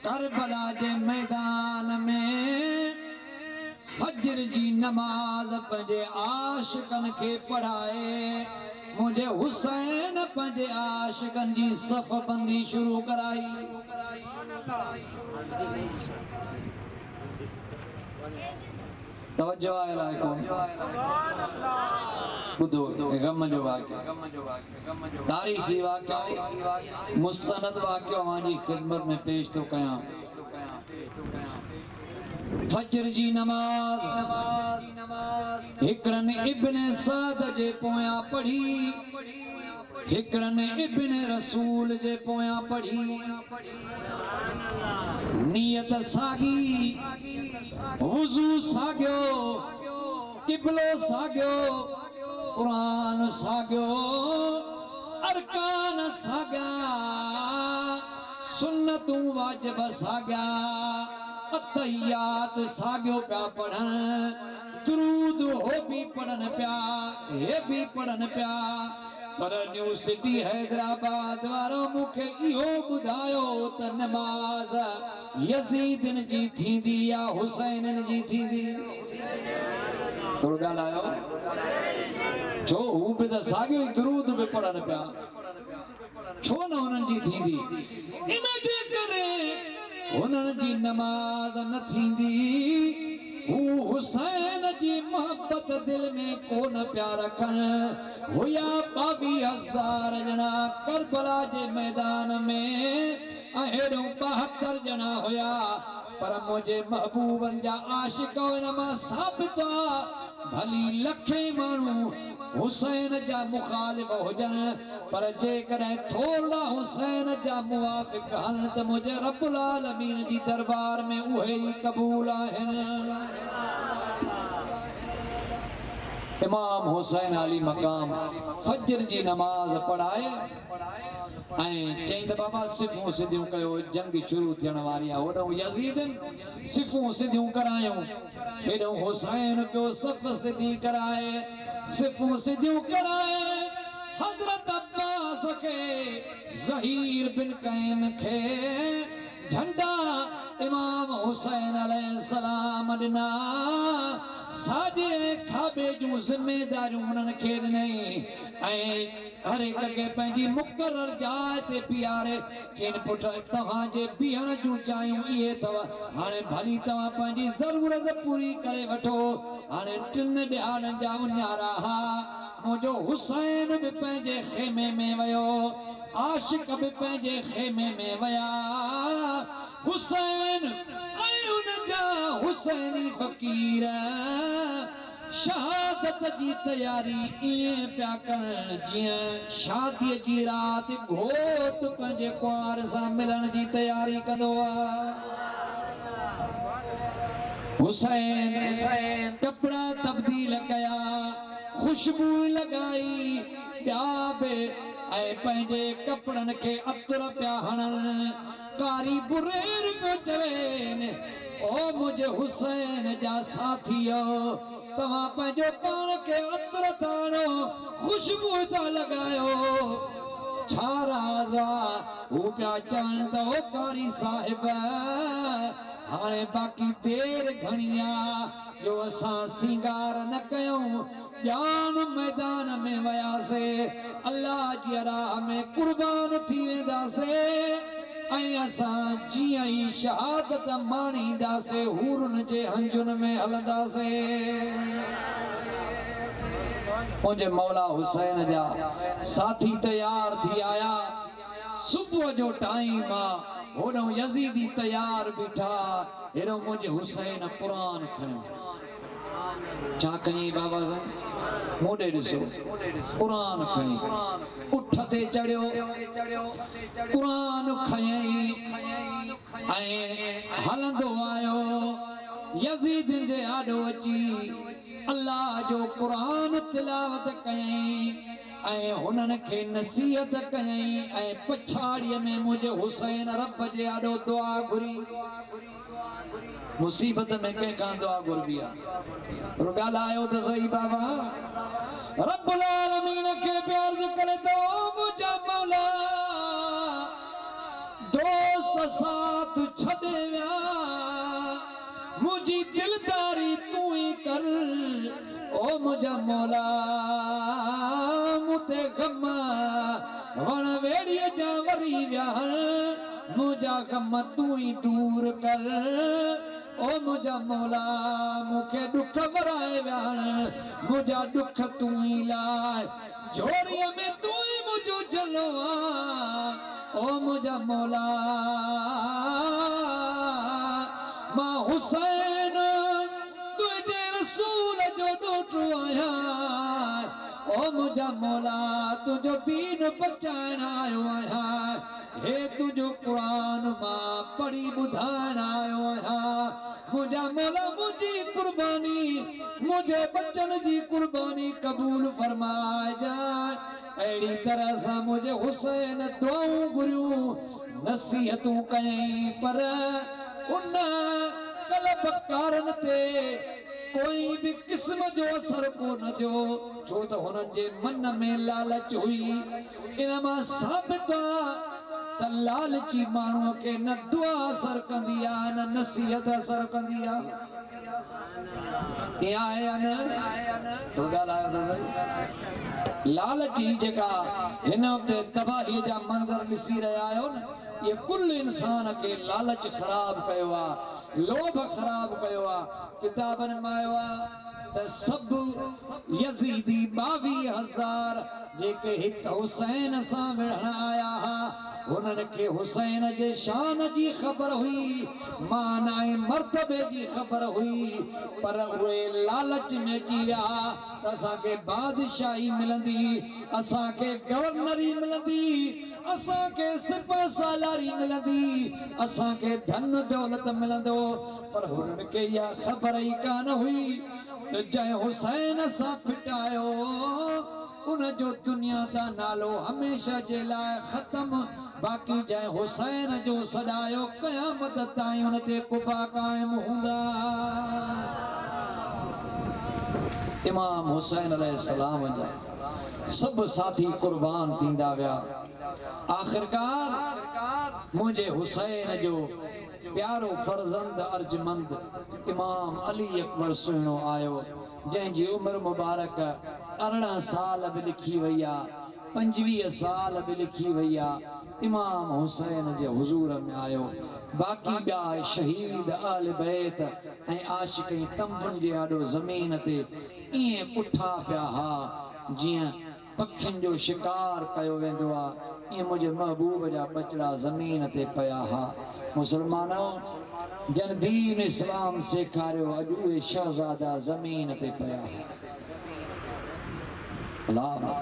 करबला जे मैदान में फजर जी नमाज पंहिंजे आशिकन खे पढ़ाए। मुझे हुसैन पंहिंजे आशिकन जी सफ़ बंदी शुरू कराई। तवज्जो आहे लाइको ॿुधो गम जो वाक़ियो, तारीख़ी वाक़ियो, मुस्तनद वाक़ियो जी ख़िदमत में पेश थो कयां। फजर जी नमाज हिकड़न इब्न साद जे पोयां पढ़ी, हिकड़न इब्न रसूल जे पोयां पढ़ी। नियत सागी, वुज़ू सागियो, क़िबलो सागियो, कुरान सागियो, अरकान सागिया, सुन्नतूं वाजिब सागिया, अतहियात सागियो पिया पढ़न, दुरूद हो भी पढ़न पिया, हे भी पढ़न पिया। पर न्यू सिटी हैदराबाद वारो मूंखे इहो ॿुधायो त नमाज़ यज़ीदन जी थींदी या हुसैनन जी थींदी? थोरो ॻाल्हायो। छो हू बि त साॻियो ई दुरूद बि पढ़न पिया, छो न हुननि जी थींदी? इन जे करे हुननि जी नमाज़ न थींदी। हू हुसैन जी मोहब्बत दिल में कोन पिया रखनि। हुया 22,000 ॼणा करबला जे मैदान में, अहिड़ो 72 ॼणा हुया। पर मुंहिंजे महबूबनि जा आशिक हिन मां साबित आहे, भली लखे माण्हू हुसैन जा मुखालिफ हुजनि, पर जेकॾहिं थोरा हुसैन जा मुवाफ़िक़ हलनि त मुंहिंजे रब्बुल आलमीन जी दरबार में उहे ई क़बूल आहिनि। इमाम हुसैन अली मकाम फजर जी नमाज पढ़ाए ऐं चईं त बाबा सिफ़ूं सिधियूं कयो, जंग शुरू थियण वारी आहे। होॾो यज़ीदन सिफ़ूं सिधियूं करायूं, हेॾो हुसैन पियो सफ़ सिधी कराए, सिफ़ूं सिधियूं कराए। हज़रत अब्बास खे, ज़हीर बिन कैन खे झंडा इमाम हुसैन अलैहिस्सलाम ॾिना। साजे खाबे जो जिम्मेदारियूं उन्हनि खे ॾिनई ऐं हर एक के पंहिंजी मुक़रर जाइ ते बीहारे चईनि पुट तव्हांजे बीहण जूं जायूं इहे अथव हाणे भली तव्हां पंहिंजी ज़रूरत पूरी करे वठो हाणे टिनि ॾियारनि जा उन्यारा हा मुंहिंजो हुसैन बि पंहिंजे खेमे में वियो आशिक बि पंहिंजे खेमे में विया हुसैन ऐं उन जा हुसैनी फ़क़ीर शहादत जी तैयारी इएं पिया करण जीअं शादीअ जी राति घोट पंहिंजे कुंवार सां मिलण जी तैयारी कंदो आहे हुसैन कपड़ा तब्दील कया खुशबू लगाई ॿिया बि ऐं पंहिंजे कपड़नि खे अतर पिया हणनि कारी बुरेर पियो चवेनि ओ मुंहिंजे हुसैन जा साथियो तव्हां पंहिंजो पाण खे अतर था हणो खुशबू था लॻायो छा राज़ आहे हू पिया चवनि त ओ कारी साहिब हाणे बाक़ी देर घणी आहे जो असां सिंगार न कयूं ॼाण मैदान में वियासीं अल्लाह जी राह में कुर्बान थी वेंदासीं ऐं असां जीअं ई शहादत माणींदासीं हूरनि जे हंजुनि में हलंदासीं मुंहिंजे मौला हुसैन जा साथी तैयार थी आया सुबुह जो टाइम आहे होॾो यज़ीदी तैयार बीठा हेॾो मुंहिंजे हुसैन क़ुरान खयो छा कयईं बाबा साईं मोॾे ॾिसो क़ुरान खयईं उठ ते चढ़ियो क़ुरान खयईं ऐं हलंदो आयो यज़ीदनि जे आॾो अची अल्लाह जो क़ुरान तिलावत कयईं ऐं हुननि खे नसीहत कयईं ऐं पछाड़ीअ में मुंहिंजे हुसैन रब जे आॾो दुआ घुरी मुसीबत में कंहिंखां दुआ घुरबी आहे ॻाल्हायो त सही बाबा रब्बुल आलमीन खे प्यार करे तो मुंहिंजा मौला दोस्त साथ छॾे विया मुंहिंजी दिलदारी तूं ई कर ओ मुंहिंजा मौला मूंते गम वण वेड़ीअ जा वरी विया मुंहिंजा गम तूं ई दूर कर ओ मुंहिंजा मौला मूंखे ॾुख वराए विया मुंहिंजा ॾुख तूं ई लाइ झोरीअ में तूं ई मुंहिंजो जलो आहे ओ मुंहिंजा मौला मां हुसैन तुंहिंजे रसूल जो ॾोटो आहियां ओ मुंहिंजा मौला तुंहिंजो दीन बचाइण आयो आहियां हे तुंहिंजो क़ुरान मां पढ़ी ॿुधाइण आयो आहियां मुंहिंजा मौला मुंहिंजी कुर्बानी मुंहिंजे बचन जी कुर्बानी क़बूल फरमाइजांइ अहिड़ी तरह सां मुंहिंजे हुसैन दुआऊं घुरियूं नसीहतूं कयईं पर उन कलबकारनि ते कोई भी किस्म जो असर को न थियो छो त हुननि जे मन में लालच हुई इन मां साबित त लालची माण्हूअ खे न दुआ असर कंदी आहे न नसीहत असर कंदी आहे इहा आहे या न तो ॻाल्हायो त सही लालची जेका हिन वक़्तु तबाही जा मंज़र ॾिसी रहिया आहियो न ये कुल इंसान के लालच खराब कयो आहे लोभ खराब कयो आहे किताबनि में आयो आहे त सभु यज़ीदी 22,000 जेके हिकु हुसैन सां विढ़ण आया हुआ उन्हनि खे हुसैन जे शान जी ख़बर हुई मान ऐं मर्तबे जी ख़बर हुई पर उहे लालच में अची विया त असांखे बादशाही मिलंदी असांखे गवर्नरी मिलंदी असांखे सिपह सालारी मिलंदी असांखे धन दौलत मिलंदो पर हुननि खे इहा ख़बर ई कान हुई त जंहिं हुसैन सां फिटायो उन जो दुनिया दा नालो हमेशा जे लाइ ख़त्म बाक़ी जंहिं हुसैन जो सॾायो क़यामत ताईं उन ते कुबा क़ाइम हूंदा इमाम हुसैन अलैहिस्सलाम जा सभु साथी कुर्बान थींदा विया आखिरकार मुझे हुसैन जो प्यारो फर्जंद अर्जमंद इमाम अली अकबर सुहिणो आयो जंहिंजी उम्र मुबारक 18 साल भी लिखी वई आ 25 साल भी लिखी वई आ इमाम हुसैन जे हुजूर में आयो बाकी ॿिया शहीद आल बैत ऐं आशिक तंबुनि जे आॾो ज़मीन ते ईअं पुठा पिया हा जीअं पखियुनि जो शिकार कयो वेंदो आहे ईअं मुंहिंजे महबूब जा बचड़ा ज़मीन ते पिया हा मुसलमानो जन दीन इस्लाम सेखारियो अॼु उहे शहज़ादा ज़मीन ते पिया हा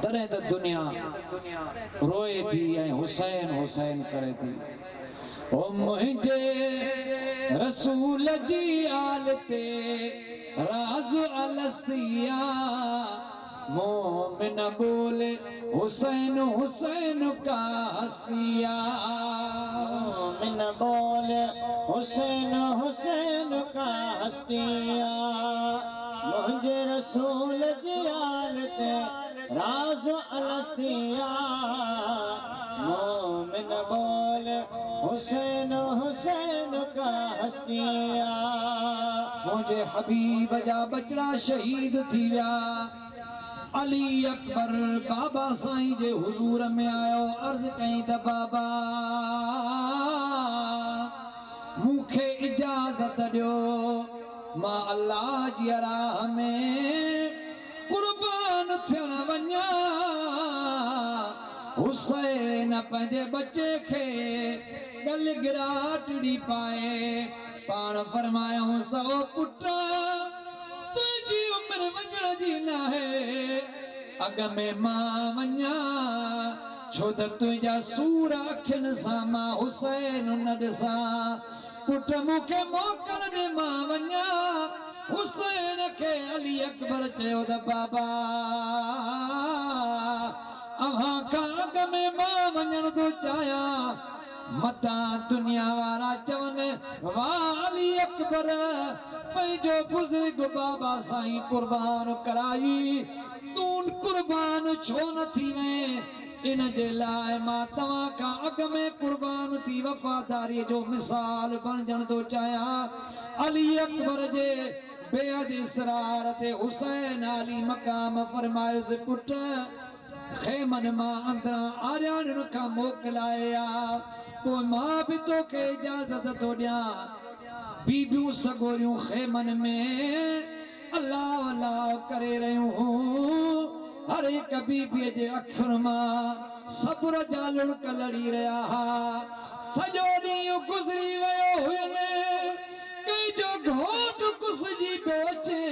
तॾहिं त दुनिया रोए थी ऐं हुसैन हुसैन करे थी ओ मुझे रसूल जी आल ते राज अलस्तिया मोमिन बोले हुसैन हुसैन का हसिया मोमिन बोले हुसैन हुसैन का हस्तिया मुझे रसूल जी आल ते राज अलस्तिया मोमिन बोले हुसैन हुसैन का हस्तिया मुझे हबीब जा बचड़ा शहीद थी विया अली अकबर बाबा साईं जे हुजूर में आयो अर्ज कई त बाबा मूंखे इजाजत ॾियो मां अल्लाह जी राह में कुर्बान थियण वञा हुसैन पंहिंजे बच्चे खे गल गिराटड़ी पाए पाण फरमायो सो पुट तुंहिंजी उम्र वञण जी न आहे अॻ में मां वञा छो त तुंहिंजा सूर अखियुनि सां मां हुसैन न ॾिसां पुट मूंखे मोकल ॾे मां वञा हुसैन खे अली अकबर चयो त बाबा अव्हां खां अॻ में मां वञण थो चाहियां मता दुनिया वारा चवनि वाह अली अकबर पंहिंजो बुज़ुर्ग बाबा साईं कुर्बान कराई तूं कुर्बान छो न थी वएं इन जे लाइ मां तव्हां खां अॻ में कुर्बान थी वफ़ादारीअ जो मिसाल बणजण थो चाहियां अली अकबर जे बेहद इसरार ते हुसैन अली मक़ाम फरमायोसि पुट खेमन मां अंदरां आर्याणियुनि खां मोकिलाया पोइ मां बि तोखे इजाज़त थो ॾियां बीबियूं सगोरियूं खेमन में अल्लाह अल्लाह करे रहियूं हर हिक बीबीअ जे अखियुनि मां सब्र जा लुड़क लड़ी रहिया हा सॼो ॾींहुं गुज़री वियो हुयनि कंहिंजो घोट कुसजी पियो अचे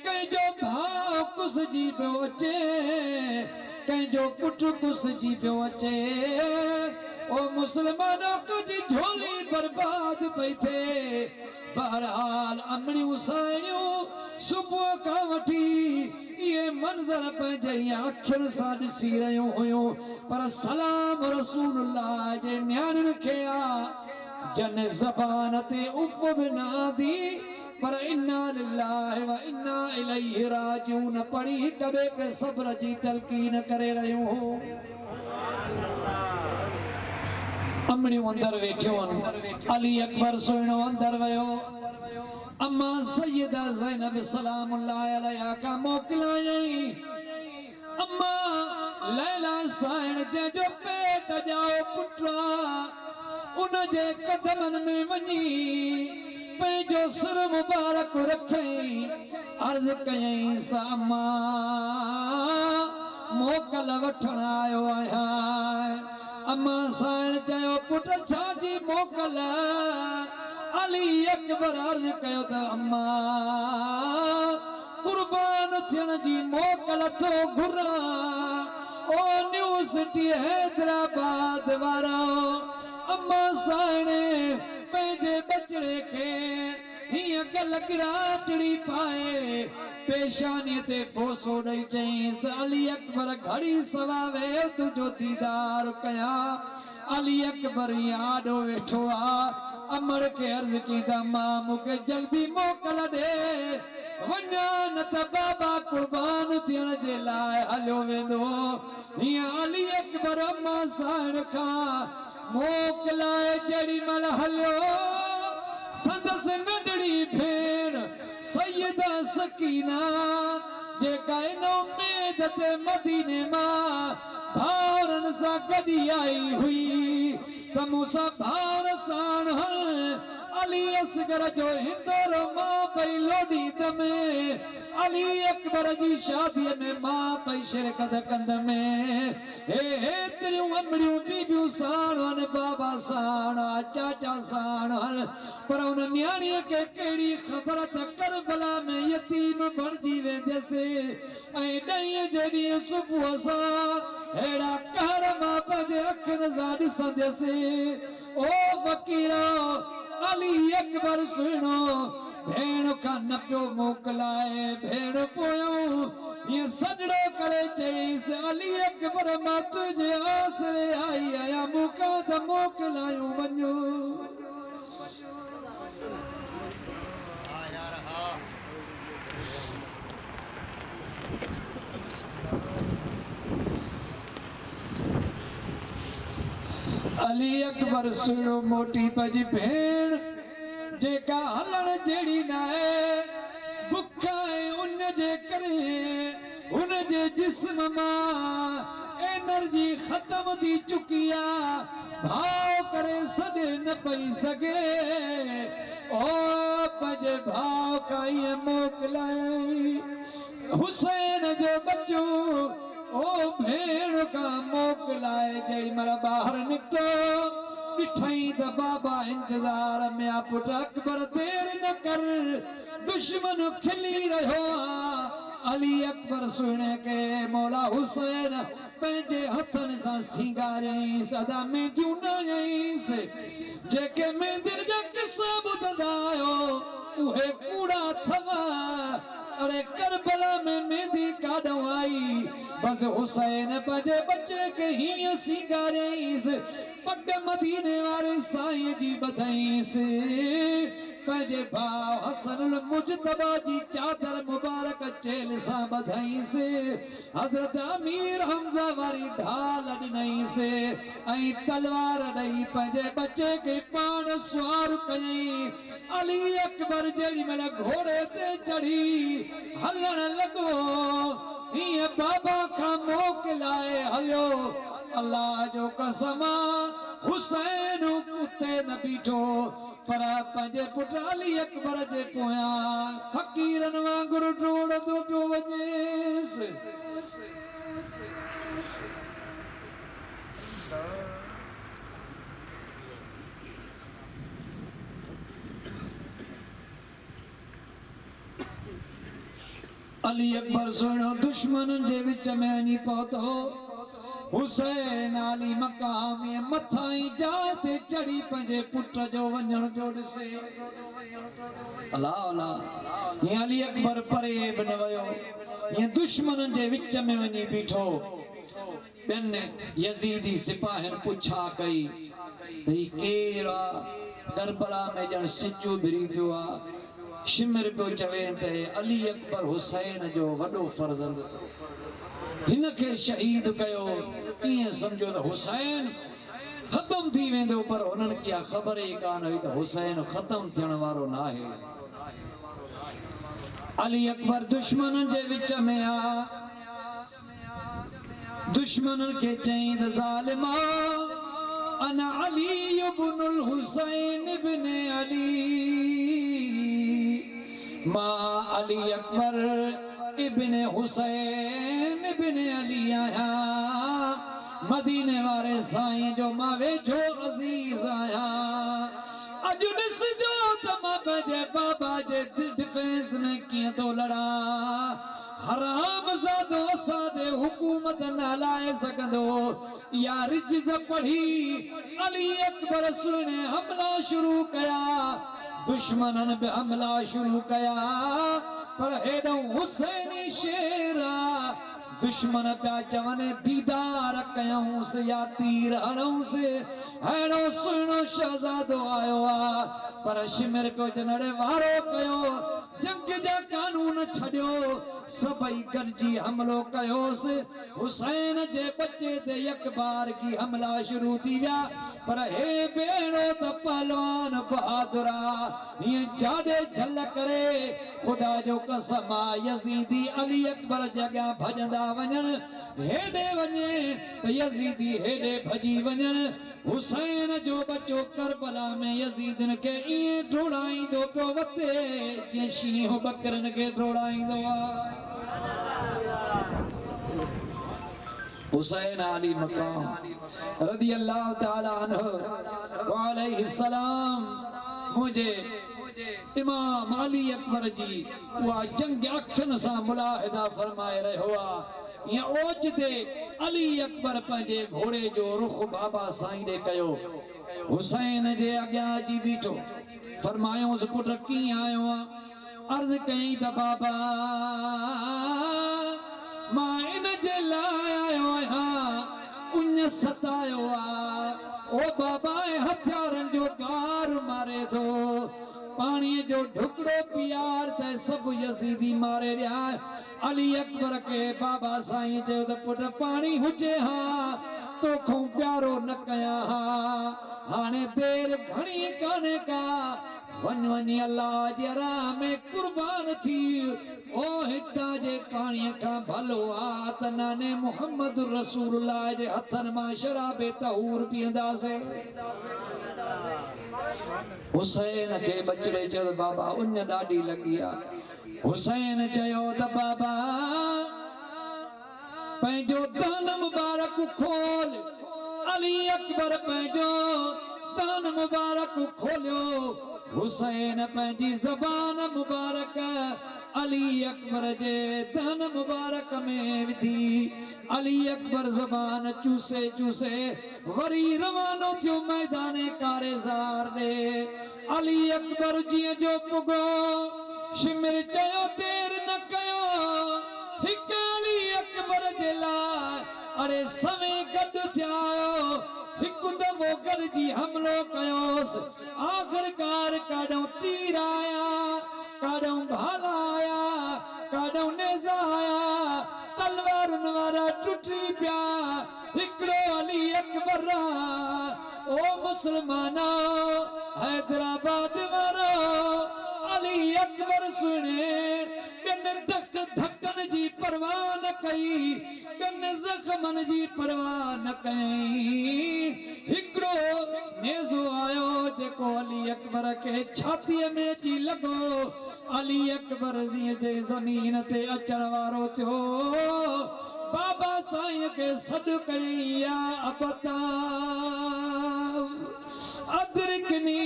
कंहिंजो भाउ कुसजी पियो अचे कंहिंजो पुटु कुसजी पियो अचे ओ मुसलमानों कुझु झोली बर्बाद पई थिए बहरहाल अमड़ियूं साइणियूं सुबुह खां वठी ये मंज़र पंहिंजे अखियुनि सां ॾिसी रहियूं हुयूं पर सलाम रसूलुल्लाह जे न्याणियुनि खे आ जन ज़बान ते उफ़ बि न आंदी पर इन्ना लिल्लाहि व इन्ना इलैहि राजिऊन पढ़ी हिक ॿिए खे सब्र जी तलकीन करे रहियूं हुयूं अमड़ियूं अंदर वेठियूं आहिनि अली अकबर सुहिणो अंदर वियो अम्मा सैयदा ज़ैनब सलामुल्लाह अलैहा का मोकिलायई अम्मा लैला साइण जंहिंजो पेट ॼाओ पुटु उन जे कदमनि में वञी पंहिंजो सिर मुबारक रखई अर्ज़ कयई सा अम्मा मोकल वठण आयो आहियां अम्मा साइण चयो पुट छाजी मोकल अली अकबर अर्ज़ कयो त अम्मा कुर्बान थियण जी मोकल थो घुरां ओ न्यू सिटी हैदराबाद वारो अम्मा साइण पंहिंजे बचड़े खे हीअं गल गिराटड़ी पाए पेशानी ते बोसो नहीं चाहिए अली अकबर घड़ी सवावे तुझो दीदार कया अली अकबर याद वेठो अमर के अर्ज की मां मुके जल्दी मोकल दे वन्या न त बाबा कुर्बान थियण जे लाइ हलियो वेंदो हिया अली अकबर अम्मा साण खां मोकलाए जेड़ी मल हलियो संदस नंढड़ी भेण सैयदा सकीना जेका इन उम्मीद ते मदीने मां भाउरनि सां गॾी आई हुई त मूंसां भाउर साण हल अली असगर जो हिंदोर मां पई लोडी दमे अली अकबर जी शादी में मां पई शिरकत कंद में हे तेरियूं अमड़ियूं बीबियूं साण हन बाबा साण चाचा साण हन पर उन न्याणीअ खे कहिड़ी ख़बर त करबला में यतीम बणिजी वेंदसि ऐं ॾहीं जे ॾींहुं सुबुह सां अहिड़ा कहर मां पंहिंजे अखियुनि सां ॾिसंदसि ओ फ़क़ीरा अली अकबर सुहिणो भेण खां न पियो मोकलाए भेण पोयों ये सजड़ो करे चईसि अली अकबर मां तुझे आसरे आई आया मूंखां त मोकलायूं वञो अली अकबर सुनो मोटी पजी भेण जेका हलण जेड़ी ना है बुखा है उन जे करे उन जे जिस्म मां एनर्जी खत्म थी चुकिया भाव करे सॾे न पई सके ओ पजे भाव काई मोकलाई हुसैन जो बच्चो ओ भेण का मोकलाए जेड़ी मरा बाहर निकतो ॾिठई त बाबा इंतजार में आ पुट अकबर देर न कर दुश्मन खिली रहो अली अकबर सुने के मौला हुसैन पंहिंजे हथनि सां सिंगारियईं सदा में क्यों न जेके मेंदिर जा किस्सा ॿुधंदा आहियो उहे कूड़ा थवा अरे करबला में मेहंदी काॾों आई बस हुसैन पंहिंजे बच्चे के हीअं सिंगारियईंसि पट मदीने वारे साईं जी ॿधाईंसि पंहिंजे भाउ हसन मुजतबा जी चादर मुबारक चेल सां ॿधाईंसि हज़रत अमीर हमज़ा वारी ढाल ॾिनईंसि ऐं तलवार ॾेई पंहिंजे बच्चे खे पाण सुवार कयईं अली अकबर जेॾी महिल घोड़े ते चढ़ी हलण लॻो हीअं बाबा खां मोकलाए हलियो अल्लाह जो कसम हुसैन उते न बीठो पर पंहिंजे पुट अली अकबर जे पोयां फ़क़ीरनि वांगुरु डोड़ंदो पियो वञेसि अली अकबर सुनो दुश्मन जे विच में वञी पहुतो हुसैन अली मकाम मथाई जाते चढ़ी पंहिंजे पुट जो वञण जो ॾिसे अल्लाह अल्लाह ये अली अकबर परे बि न वियो ये दुश्मन जे विच में वञी बीठो ॿियनि यज़ीदी सिपाहियुनि पुछा कई त ही केरु आहे करबला में ॼण सिजु भिरी पियो आहे शिमर पियो चवे त अली अकबर हुसैन जो वॾो फर्ज़ंद हिन खे शहीद कयो ईअं सम्झो त हुसैन ख़त्म थी वेंदो पर हुननि खे इहा ख़बर ई कान हुई त हुसैन ख़त्म थियण वारो न आहे अली अकबर दुश्मननि जे विच में आ दुश्मननि खे चई त ज़ालिमा अना अली इब्नुल हुसैन इब्न अली मां अली अकबर इब्न हुसैन इब्न अली आया मदीने वारे साईं जो मां वेझो अज़ीज़ आया अॼु ॾिसजो त मां पंहिंजे बाबा जे डिफेंस में कीअं थो लड़ा हराम ज़ादो असां ते हुकूमत न हलाए सघंदो या रिजज़ पढ़ी अली अकबर सुने हमला शुरू कया दुश्मनन पे हमला शुरू कया पर हेडो हुसैनी शेरा दुश्मन प्या चवन दीदार कयूं से या तीर हणूं से हेडो सुनो शहजादो आयो आ पर शिमिर को जनड़े वारो कयो जंग जा कानून छड़ियो सभई गॾिजी हमलो कयोसि हुसैन जे बच्चे ते यक बार की हमला शुरू थी विया पर हे बेड़ो त पहलवान बहादुरा ये जाडे झल करे खुदा जो कसम आ यजीदी अली अकबर जॻह भजंदा वञन हेॾे वञे त यजीदी हेॾे भजी वञन हुसैन जो बच्चो करबला में यजीदन के इए ढोड़ाईंदो पियो वते जीअं शींहं बकरन के ढोड़ाईंदो आ हुसैन अली मकाम रदी अल्लाह ताला अन्हु व अलैहि सलाम मुझे इमाम अली अकबर जी वा जंग अखन सा मुलाहिजा फरमाए रहो आ या ओजदे अली अकबर पंजे घोड़े जो रुख बाबा साईं दे कयो हुसैन जे अग्यां जी बीठो फरमायो उस पुट की आयो अर्ज कई द बाबा मां इन जे लाए आयो हां उन सतायो आ ओ बाबा हथियारन जो गार मारे थो पानी जो ढुकड़ो प्यार ते सब यजीदी मारे रहा अली अकबर के बाबा साईं चयो त पुट पानी हुजे हां तोखों प्यारो न कया हां हाणे देर घणी काने का वन वन अल्लाह जे राह में कुर्बान थी ओ हिता जे पानी का भलो आ त नाने मोहम्मद रसूलुल्लाह जे हथन मां शराबे तहूर पींदा से हुसैन के बचड़े चयो बाबा उन ॾाढी लगी आ हुसैन चयो त बाबा पंहिंजो दान मुबारक खोल अली अकबर पंहिंजो दान मुबारक खोलियो हुसैन पंहिंजी ज़बान मुबारक अली अकबर जे दान मुबारक में विधी अली अकबर ज़बान चूसे चूसे वरी रवानो थियो मैदाने कारेज़ार दे अली अकबर जीअं जो पुगो शिमिर चयो देर न कयो हिक अली अकबर जे लाइ अरे समय गॾु थिया हिकु दफ़ो गॾिजी हमलो कयोसि आख़िरकार काॾों तीर आया काॾों भाला आया काॾों नेज़ा आया तलवारुनि वारा टुटी पिया हिकिड़ो अली अकबर ओ मुसलमानो हैदराबाद वारो अली अकबर सुने ॿियनि धकनि जी परवाह न कई ॿियनि ज़ख़्मनि जी परवाह न कई हिकिड़ो नेज़ो आयो जेको अली अकबर के छातीअ में अची लॻो अली अकबर जीअं जे ज़मीन ते अचण वारो थियो बाबा साईं के सॾु कयईं या अबता अदरिकनी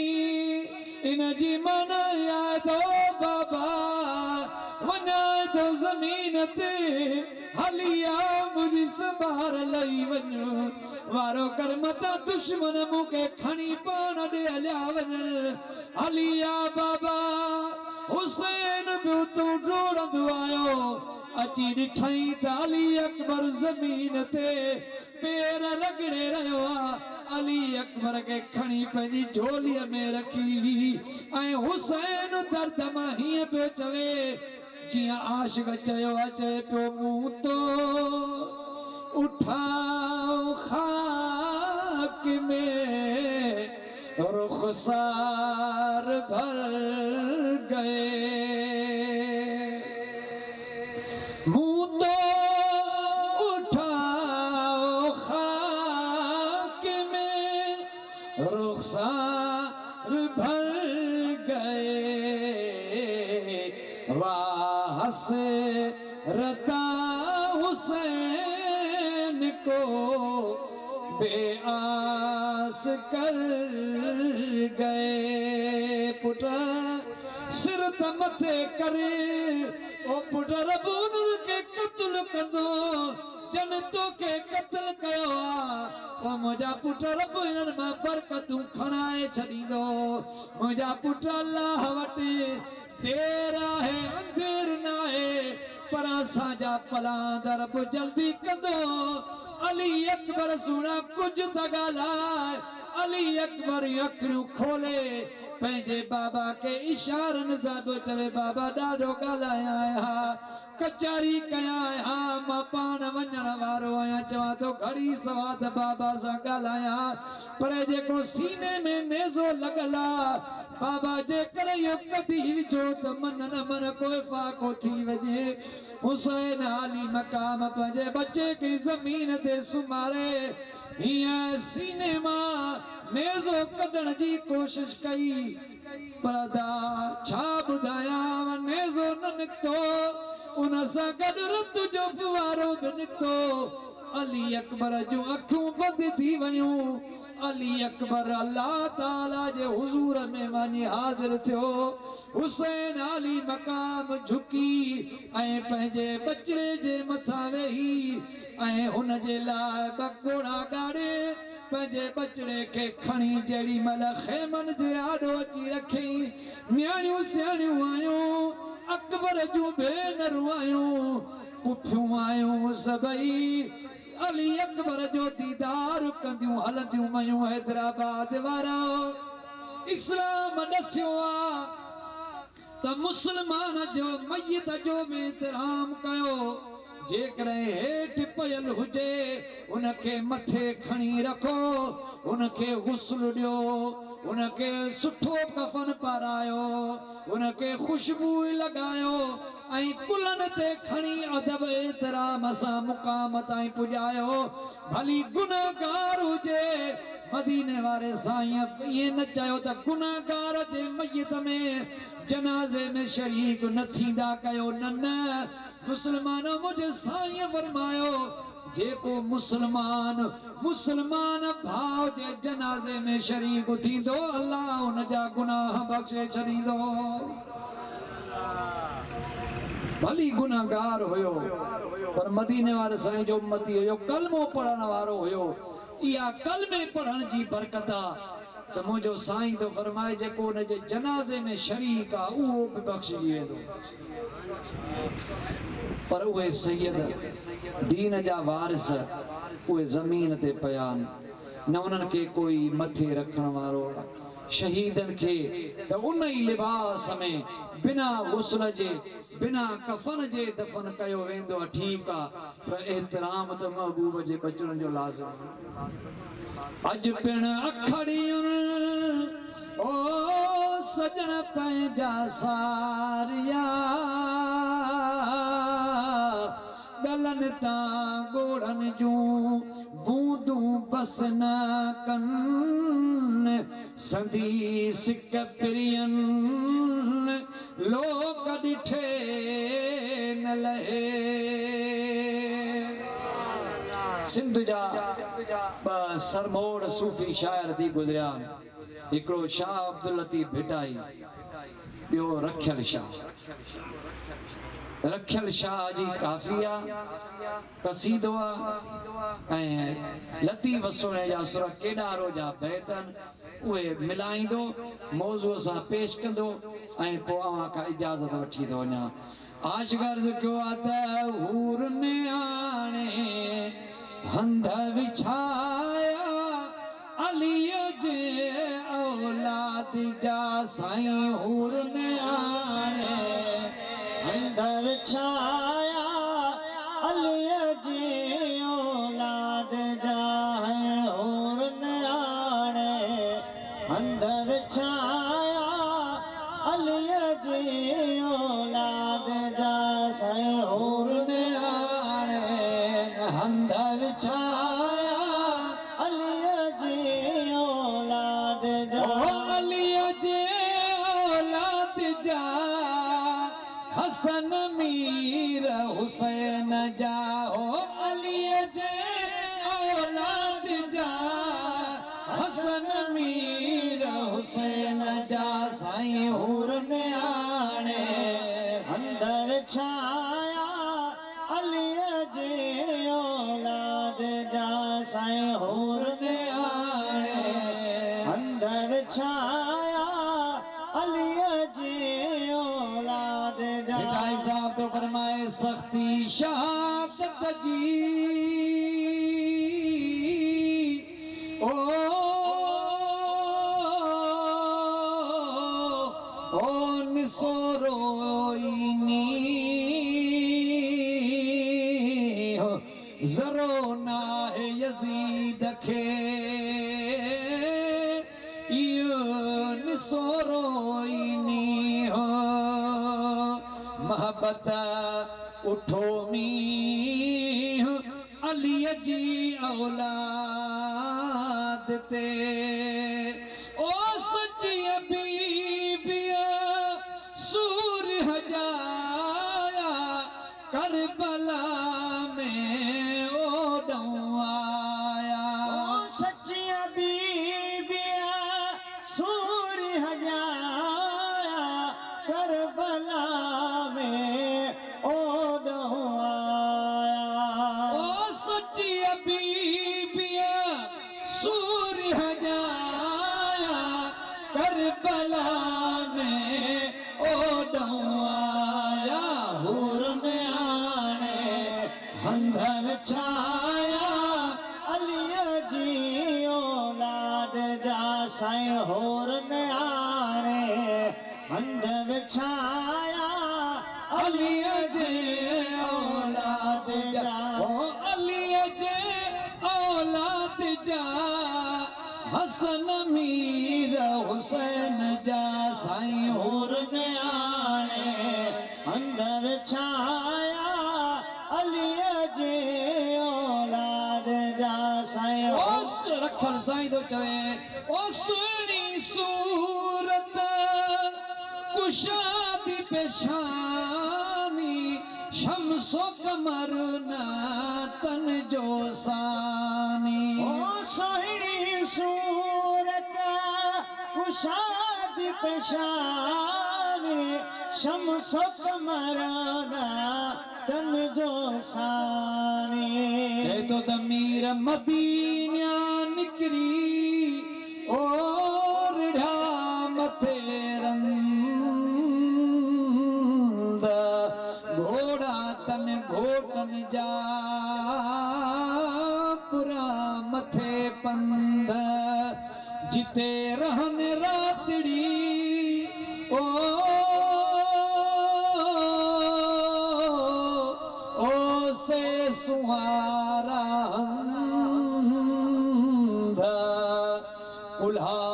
इन जी माना यादो बाबा वञा थो ज़मीन ते हलिया मुंहिंजी संभार लही वञो वारो कर मता दुश्मन मूंखे खणी पाण ॾे हलिया वञनि हलिया बाबा हुसैन बि तूं डोड़ंदो आयो अची ॾिठई त अली अकबर ज़मीन ते पेर रगड़े रहियो आहे अली अकबर के खणी पंहिंजी झोलीअ में रखी ऐं हुसैन दर्द मां हीअं पियो चवे जियां आशिक़ चयो आहे चए पियो मूं तो उठाओ खाक में रुख़सार भर गए मुँह तो उठाओ खाक में रुख़सार भर गए वाह से रता हुसैन को बेआस कर गए पुटा सिर त मथे करे ओ पुट रब उन्हनि खे क़त्ल कंदो जन तो के कत्ल कयो आ मुझा पुट रब इन्हनि मां बरकतूं खणाए छॾींदो मुझा पुट अल्लाह वटि देर आहे अंधेर न आहे पर असांजा पलांद रब जल्दी कंदो अली अकबर सुना कुछ त ॻाल्हाए अली अकबर अखियूं खोले पंहिंजे बाबा के इशारनि सां पियो चवे बाबा ॾाढो ॻाल्हाया हा कचारी कया हा मां पाण वञण वारो आहियां चवां थो घड़ी सवा त बाबा सां ॻाल्हाया पर जेको सीने में नेज़ो लॻल आहे बाबा जेकर इहो कढी विझो त मन न मन कोई फ़ाक़ो थी वञे हुसैन अली मक़ाम पंहिंजे बचे खे ज़मीन ते सुम्हारे हीअं सीने मां नेज़ो कढण जी कोशिश कई पर छा ॿुधायां नेज़ो न निकितो उन सां गॾु रत जो फुवारो बि निकितो अली अकबर जूं अखियूं बंदि थी वयूं अली अकबर अल्लाह ताला जे हुज़ूर में वञी हाज़िर थियो हुसैन अली मक़ाम झुकी ऐं पंहिंजे बचड़े जे मथां वेही ऐं हुन जे लाइ बकोड़ा ॻाड़े पंहिंजे बचड़े खे खणी जेॾी महिल खेमनि जे आॾो अची रखी न्याणियूं सियाणियूं आयूं अकबर जूं भेनरूं आयूं पुठियूं आयूं सभई अली अकबर जो दीदार कंदियूं हलंदियूं वयूं हैदराबाद वारा इस्लाम ॾसियो आ त मुस्लमान जो मयत जो बि एतिराम कयो जेकॾहिं हेठि पयल हुजे उनखे मथे खणी रखो उनखे गुस्ल ॾियो उनखे सुठो कफन पारायो उनखे खुशबू लॻायो ऐं कुलनि ते खणी अदब एतिराम सां मुक़ाम ताईं पुॼायो भली गुनाहगार हुजे मदीने वारे साईं ये न चयो त गुनाहगार जे मयत में जनाज़े में शरीक न थींदा कयो न मुस्लमान मुझे साईं फरमायो जेको मुस्लमान भाव जे जनाज़े में शरीक थींदो अल्लाह उन जा गुनाह बख़्शे छॾींदो भली गुनाहगार हुयो पर मदीने वारे साईं जो उम्मती हुयो कलमो पढ़ण वारो हुयो इहा कलमे पढ़ण जी बरकत आहे त मुंहिंजो साईं तो फरमाए जेको उन जे जनाज़े में शरीक आहे उहो बि बख़्शिजी वेंदो पर उहे सैयद दीन जा वारिस उहे ज़मीन ते पिया न उन्हनि खे कोई मथे रखण वारो शहीदन के त उन ही लिबास में बिना गुस्ल जे बिना कफन जे दफन कयो वेंदो ठीक आ पर एहतराम तो महबूब जे बचड़न जो लाज़िम अज पिण अखड़ियुन ओ सजन पंहिंजा सारिया गलन ता गोड़न जूं बूंदूं बस न कन संदी सिक प्रियन लोक ॾिठे न लहे सिंध जा सरमोड़ सूफ़ी शायर थी गुज़रिया हिकिड़ो शाह अब्दुल लतीफ़ भिटाई ॿियो रखियल शाह जी काफ़िया कसीदो ऐं लतीफ़ सुणे जा सुर केॾारो जा बैतन उहे मिलाईंदो मौज़ूअ सां पेश कंदो ऐं पोइ अव्हां खां इजाज़त वठी थो वञा आशिक़ अर्ज़ कयो आहे त हूर ने आणे हंध विछाया अलीअ जे औलाद जा साईं हूर ने आणे हंध विछाया अलीअ जी औलाद जा हूर ने आणे हंध विछाया अलीअ जी औलाद जा साईं हूर ने आणे हंध विछाया अलीअ जी औलाद जा अलीअ जी औलाद जा हसन मीर हुसैन जा हो अलीअ जे औलाद जा हसन मीर हुसैन जा साईं हूर ने आणे हंध विछाया अलीअ जी छाया अली जी औलाद जा। भाई साहब तो फरमाए सख्ती शहादत जी ओ निसोरोइनी हो जरो ना है यजीद खे निसोरोइनी हो मोहब्बत उठो मी अली जी औलाद ते ओ सच्ची बीबिया सूर हजाया करबला में ओ आया। ओ सच्ची बीबिया सूर हजाया करबला में ओ आया। ओ सच्ची बीबिया सूर हजाया करबला में ओ आया। हुर ने आने हंधर छाया अली जी औलाद जा साईं। होर ने आने हंधर छाया अली जी औलाद जा। ओ अली जे औलाद जा हसन मीर हुसैन जा साईं। हुर ने आने अंदर छाया अली जी औलाद जा साईं। ओस रखल साईं तो चवे ओ सुनी सूरत कुशादी पेशानी शम्सो कमर ना तन जो सानी। ओ सोहनी सूरत कुशाद पेशानी शम्सो कमराना तन जो सानी। तो तमीर मदीना निकरी और ढा मथे रंद घोड़ा तन घोटन जा पुरा मथे पंद जिते रहन रातड़ी ओ से सुहारा उल्हा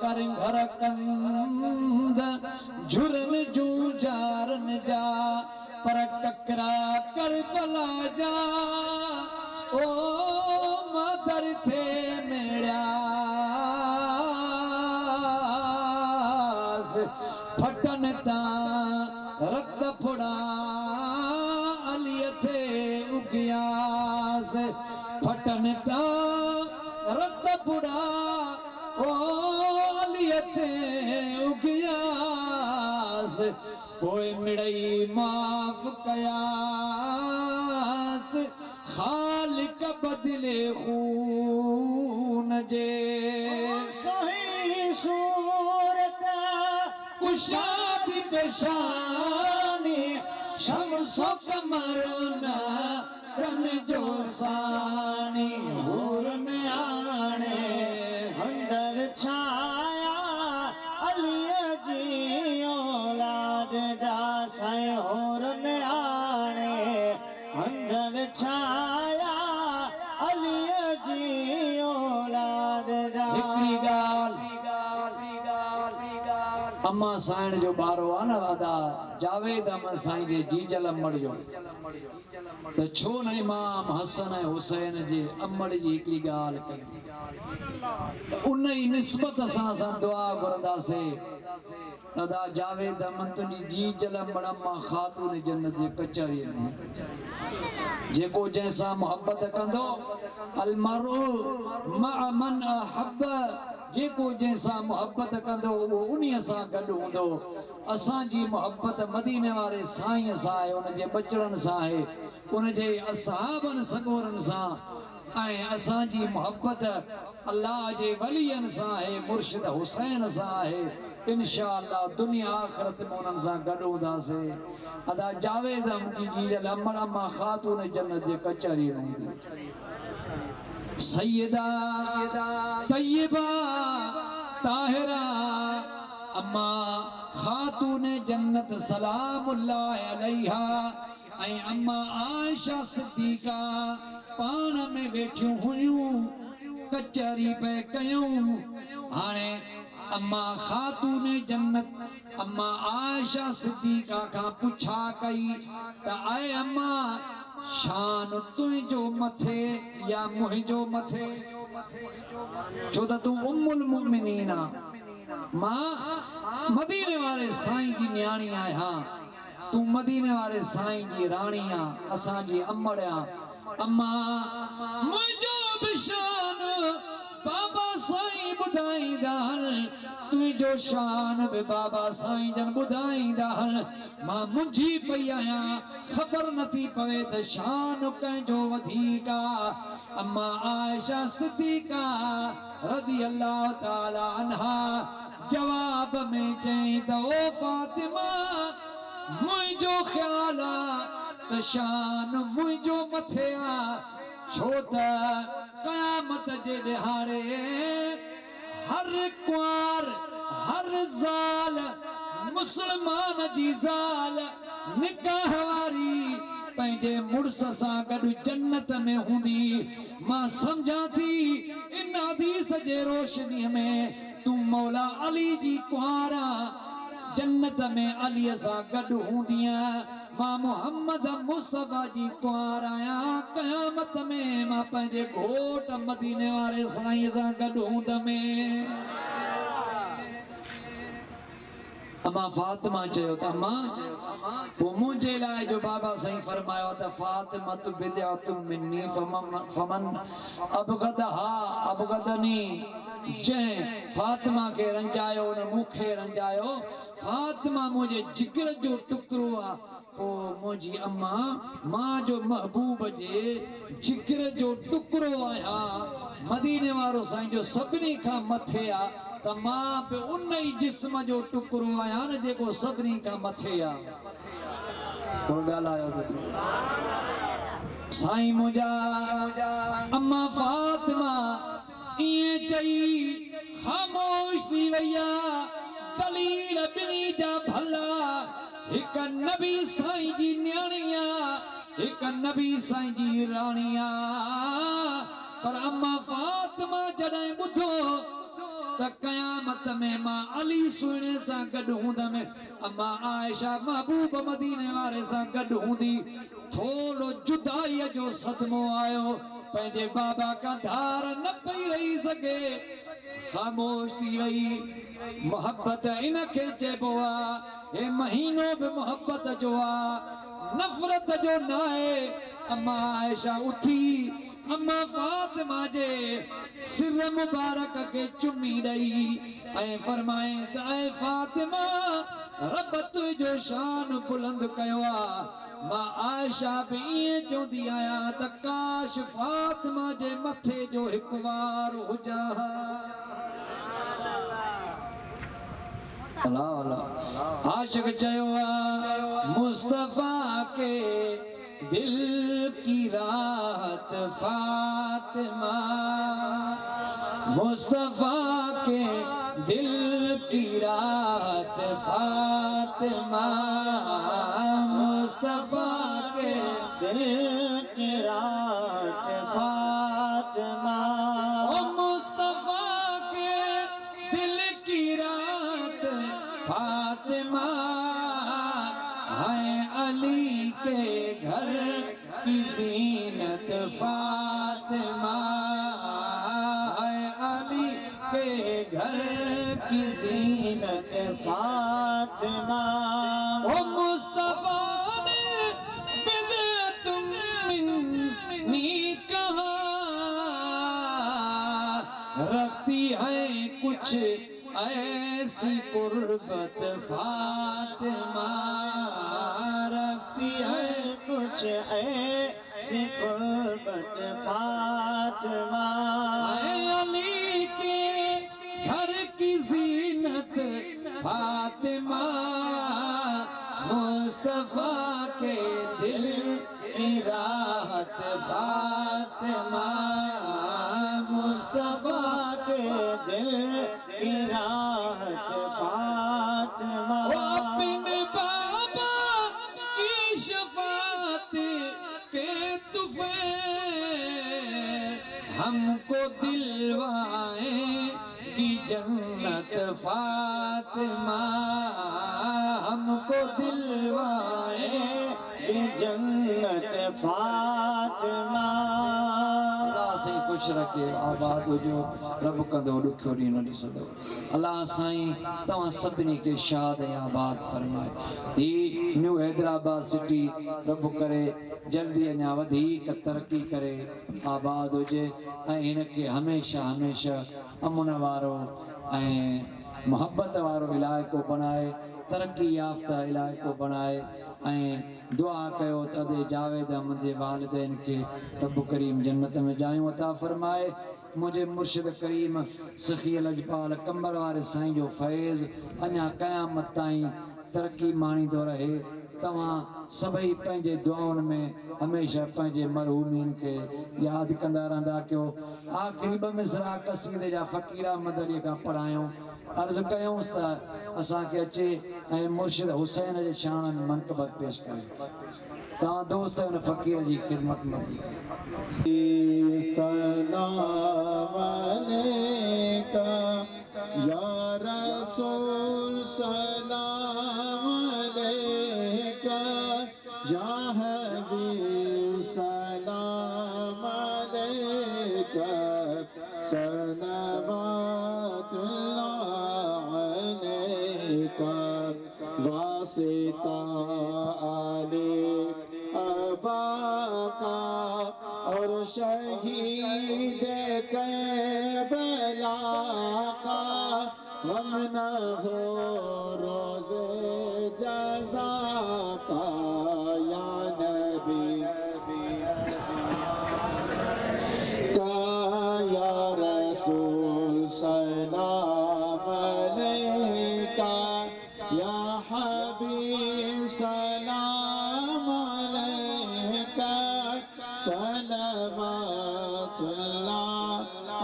कर घर कंद झुरन जू जारन जा पर ककरा कर बला जा ओ मदर थे मेरा फटन ता रक्त फुड़ा अली थे उगियास फटन ता रक्त फुड़ा ओ अली थे उगियास कोई मिड़ई माफ कयास खालिक बदले खून जे। सोहनी सूरत कुशादी पेशानी शम्सो कमरना कन जो सानी। हुर ने आने अंदर छाया अली जी औलाद जा साईं। हुर ने आने अंदर छाया अली जी औलाद जा। हिकड़ी गाल अम्मा साईं जो बारो आ न अदा जावेद अम्मा साईं जे जीजल अम्मड़ जो तो छो न इमाम हसन ऐं हुसैन जे अम्मड़ जी हिकड़ी गाल कई उन ई निस्बत असां दुआ घुरंदासीं। अदा जावेद अमन तुंहिंजी जीजल अम्मड़ अम्मा ख़ातून जन्नत जे कचहरीअ में जेको जंहिंसां मोहब्बत कंदो अलमरु मअ मन अहब जेको जैसा मोहब्बत कंदो वो उन्हीं सां गॾु हूंदो। असांजी मोहब्बत मदीने वारे साईं सां आहे, उनजे बचड़नि सां आहे, उनजे असहाबनि सगोरनि सां, ऐं असांजी मोहब्बत अल्लाह जे वलियनि सां आहे, मुर्शिद हुसैन सां आहे। इंशाअल्लाह दुनिया आखिरत में उन्हनि सां गॾु हूंदासीं। अदा जावेद अहमदी जी अमर अम्मा ख़ातून जन्नत जे कचहरी हूंदी। सैयदा तय्यबा ताहिरा अम्मा ख़ातून जन्नत सलामुल्लाह अलैहा ऐं अम्मा आयशा सिद्दीक़ा पाण में वेठियूं हुयूं, कचहरी पे कयूं। हाणे अम्मा ख़ातून जन्नत अम्मा आयशा सिद्दीक़ा खां पुछा कई त आए अम्मा शान तुंहिंजो मथे या मुंहिंजो मथे, छो त तूं उम्मुल मुमिनीन आ, मां मदीने वारे साईं जी न्याणी आहियां, तूं मदीने वारे साईं जी राणी आ, असांजी अम्मड़ आ। अम्मा मुंहिंजो बि शान बाबा साईं ॿुधाईंदा हल, तुंहिंजो शान बि बाबा साईं जन ॿुधाईंदा हल। मां मुंझी पई आहियां, ख़बर नथी पवे त शान कंहिंजो वधीक आ। अम्मा आयशा सिद्दीक़ा रज़ी अल्लाह ताला अन्हा जवाब में चई त ओ फातिमा मुंहिंजो ख़्याल आ त शान मुंहिंजो मथे आ, छो त क़यामत जे ॾिहाड़े हर कुंवार हर ज़ाल मुसलमान जी ज़ाल निकाह वारी पंहिंजे मुड़स सां गॾु जन्नत में हूंदी। मां सम्झां थी इन हदीस जे रोशनीअ में तूं मौला अली जी कुंवारा जन्नत में अलीअ सां गॾु हूंदीअ। मां मोहम्मद मुस्तफ़ा जी कुंवार आहियां, क़यामत में मां पंहिंजे घोट मदीने वारे साईं सां गॾु हूंदमि। अम्मा फातिमा चयो त अम्मा पोइ मुंहिंजे लाइ जो बाबा साईं फरमायो त फातिमत बिदअतुम मिन्नी फमन अबगदहा अबगदनी, जंहिं फातिमा खे रंजायो न मूंखे रंजायो। फातिमा मुंहिंजे जिगर जो टुकड़ो आहे, पोइ मुंहिंजी अम्मा मां जो महबूब जे जिगर जो टुकड़ो आहियां। मदीने वारो साईं जो सभिनी खां मथे आहे, त मां बि उन ई जिस्म जो टुकड़ो आहियां न जेको सभिनी खां मथे आहे। थोरो ॻाल्हायो साईं मुंहिंजा अम्मा फातिमा इएं चई ख़ामोश थी वई आहे। दलील ॿिनी जा भला, हिक नबी साईं जी न्याणी आहे, हिक नबी साईं जी राणी आहे। पर अम्मा फातिमा जॾहिं ॿुधो त क़यामत में मां अली सुहिणे सां गॾु हूंदमि, अम्मा आयशा महबूब मदीने वारे सां गॾु हूंदी, थोरो जुदाईअ जो सदमो आयो, पंहिंजे बाबा का धार न पई रही सघे, ख़ामोश थी वई। मोहब्बत इनखे चइबो आहे, हे महीनो बि मोहब्बत जो आहे, नफ़रत जो न आहे। अम्मा आयशा उथी अम्मा फातिमा जे सिर मुबारक के चुमी ॾई ऐं फरमाएसि ऐं फातिमा रब तुंहिंजो शान बुलंद कयो आहे। मां आयशा बि ईअं चवंदी आहियां त काश फातिमा जे मथे जो हिकु वार हुजा। आशिक़ चयो मुस्तफ़ा के दिल की राहत फातिमा, मुस्तफ़ा के दिल की राहत फातिमा, मुस्तफ़ा के दिल की रात फातिमा, ओ मुस्तफ़ा के दिल की रात फातिमा, है अली के घर की ज़ीनत फातिमा, है अली के घर की ज़ीनत फातिमा। ओ मुस्तफ़ा ने बिदअतुम मिन्नी कहा, है कुछ ऐसी कुर्बत फातिमा रखती है कुछ ऐसी कुर्बत फातिमा अली के घर की जीनत फातिमा मुस्तफा के दिल की राहत फातिमा मुस्तफा के दिल की राहत फातिमा अपने बाबा की शफात के तुफे हमको दिलवाए की जन्नत फातिमा हमको दिलवाए की जन्नत फातिमा अल्लाह से खुश रखे आबाद हो जो रब कंदो दुखो डी न दिसदो अल्लाह साईं तवा सभिनी के शाद ऐं आबाद फरमाए ही न्यू हैदराबाद सिटी रब करे जल्दी अञा वधीक तरक्की करे आबाद हुजे ऐं हिनखे हमेशह हमेशह अमन वारो ऐं मोहब्बत वारो इलाइक़ो बनाए तरक्की याफ़्ता इलाइक़ो बनाए ऐं दुआ कयो तदे जावेद अहमद जे वालिदैन खे रब करीम जन्नत में जायूं अता फरमाए मुझे मुर्शिद करीम सखी लजपाल कंबर वारे साईं जो फैज़ अञा क़यामत ताईं तरक्की माणींदो रहे तव्हां सभई पंहिंजे दुआउनि में हमेशह पंहिंजे मरहूमीन के यादि कंदा रहंदा कयो आख़िरी ॿ मिसरा क़सीदे जा फ़क़ीर मदरीअ खां पढ़ायूं अर्ज़ु कयूंसि त असांखे अचे ऐं मुर्शिद हुसैन जे शान में मनक़बत पेश करे तव्हां दोस्त हुन फ़क़ीर जी ख़िदमत में सलाम अलैका या रसूल सलाम अलैका या हबीब सलाम अलैका सलावतुल्लाह अलैका वासिता आले अबाका और शहीद करबला का हम न हो रोज़े जज़ा का या नबी का या रसूल सलाम अलैका या हबीब सलाम अलैका सलावतुल्लाह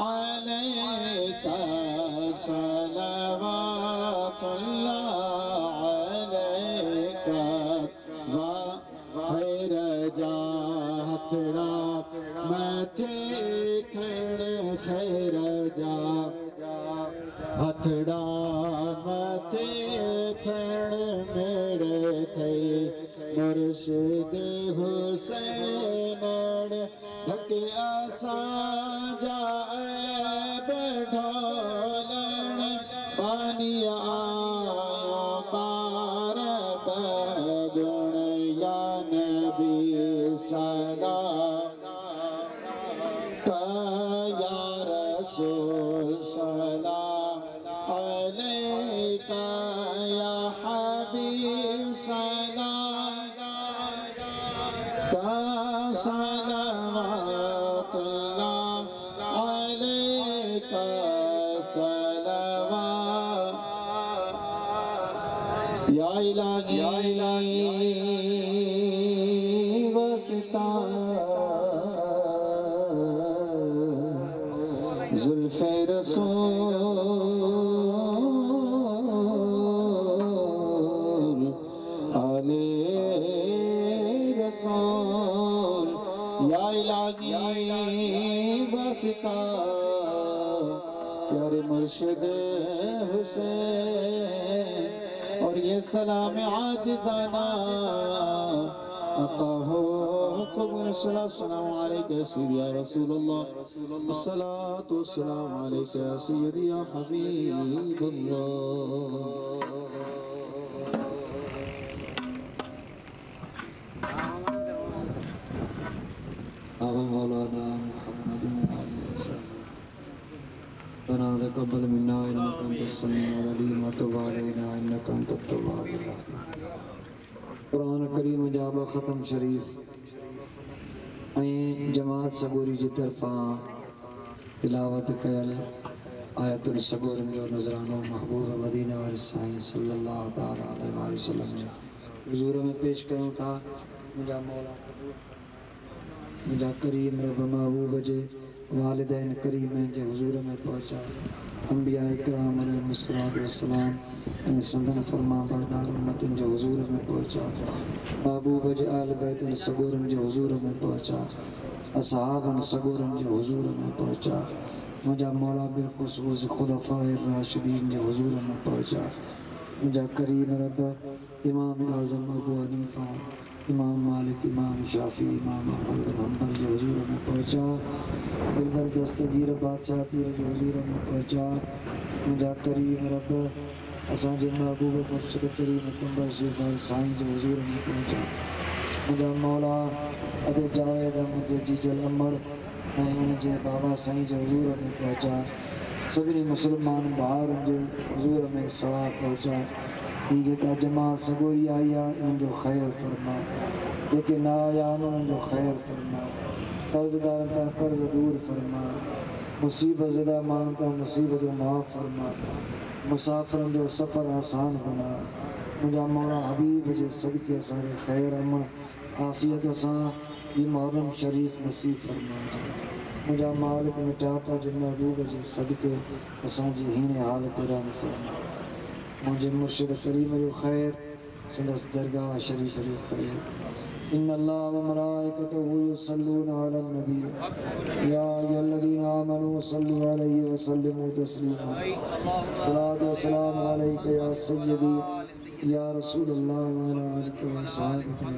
अलैका सलावतुल्लाह अलैका वा खैर जातड़ा मथे खड़ खैर जा हथड़ा मथे खड़ मेरे थे मुर्शिद हुसैन धके आसा जाए बढ़ोलन पानी आयो पार बगुण या नबी सलाम या रसूल सलाम अलैका या हबीब सलाम का सलावतुल्लाह अलैका सलावत या इलाही वसिता जुल्फ़े रसूल आले रसूल या इलाही वासिता प्यारे मुर्शिद हुसैन और ये सलाम आजिज़ाना आका हो कबूल सलाम अलैका सय्यदी या रसूलल्लाह अस्सलातु वस्सलाम अलैका या सय्यदी या हबीबल्लाह मौलाना मुहम्मद रब्बना तक़ब्बल मिन्ना इन्नका अंतस समीउल अलीम व तुब अलैना इन्नका अंतत तव्वाबुर रहीम। कुरान करीम जाब ख़त्म शरीफ ऐं जमात सगोरी जी तरफ़ां तिलावत कयल आयतुल सगोरन जो नज़रानो महबूब मदीने वाले साईं सल्लल्लाहु ताला अलैहि वसल्लम जे हुज़ूर में पेश कयूं था। मुंहिंजा मौला मुंहिंजा करीम रब महबूब जे वालिदैन करीमैन जे हुज़ूर में पहुचा अंबिया इकराम अलैहिस्सलातु वस्सलाम ऐं संदन फरमा बरदार उम्मतन जे हुज़ूर में पहुचा महबूब जे आल बैतन सगोरन जे हुज़ूर में पहुचा असहाबन सगोरन जे हुज़ूर में पहुचा मुंहिंजा मौला बिलख़ुसूस खुलफ़ाए राशिदीन जे हुज़ूर में पहुचा मुंहिंजा करीम रब इमाम आज़म अबू हनीफ़ा इमाम मालिक इमाम शाफ़ी इमाम अहमद बिन हंबल जे हुज़ूर में पहुचा दिलबर दस्तगीर बादशाह पीर जे हुज़ूर में पहुचा मुंहिंजा करीम रब असांजे महबूब मुर्शिद करीम कुंबर शरीफ़ वारे साईं जे हुज़ूर में पहुचा मुंहिंजा मौला अदे जावेद अहमद जीजल अमड़ ऐं उनजे बाबा साईं जे हुज़ूर में पहुचा सभिनी मुस्लमान भाउरनि जे हुज़ूर में सवाब पहुचा। ही जेका जमात सगोरी आई आहे इन्हनि जो ख़ैरु फरमा जेके न आया आहिनि उन्हनि जो ख़ैरु फरमा कर्ज़दारनि तां कर्ज़ दूर फरमा मुसीबत ज़दा माण्हुनि तां मुसीबत माफ़ फरमा मुसाफ़िरनि जो सफ़र आसान बना मुंहिंजा मौला हबीब जे सदके असांखे ख़ैरु अमन आफ़ियत सां ही मुहर्रम शरीफ़ नसीब फरमा मुंहिंजा मालिक मिठापा जे महबूब जे सदके असांजी हीणे हालत रहम फरमा मुझे मुर्शिद करीम जो खैर संदस दरगाह शरीफ जो खैर इन अल्लाह व मलाइकतहु युसल्लूना अलन नबी या अय्युहल्लज़ीना आमनू सल्लु अलैहि व सल्लिमू तस्लीमा सलातो व सलाम अलैका या सय्यदी या रसूलल्लाह व अला आलिका व अस्हाबिका।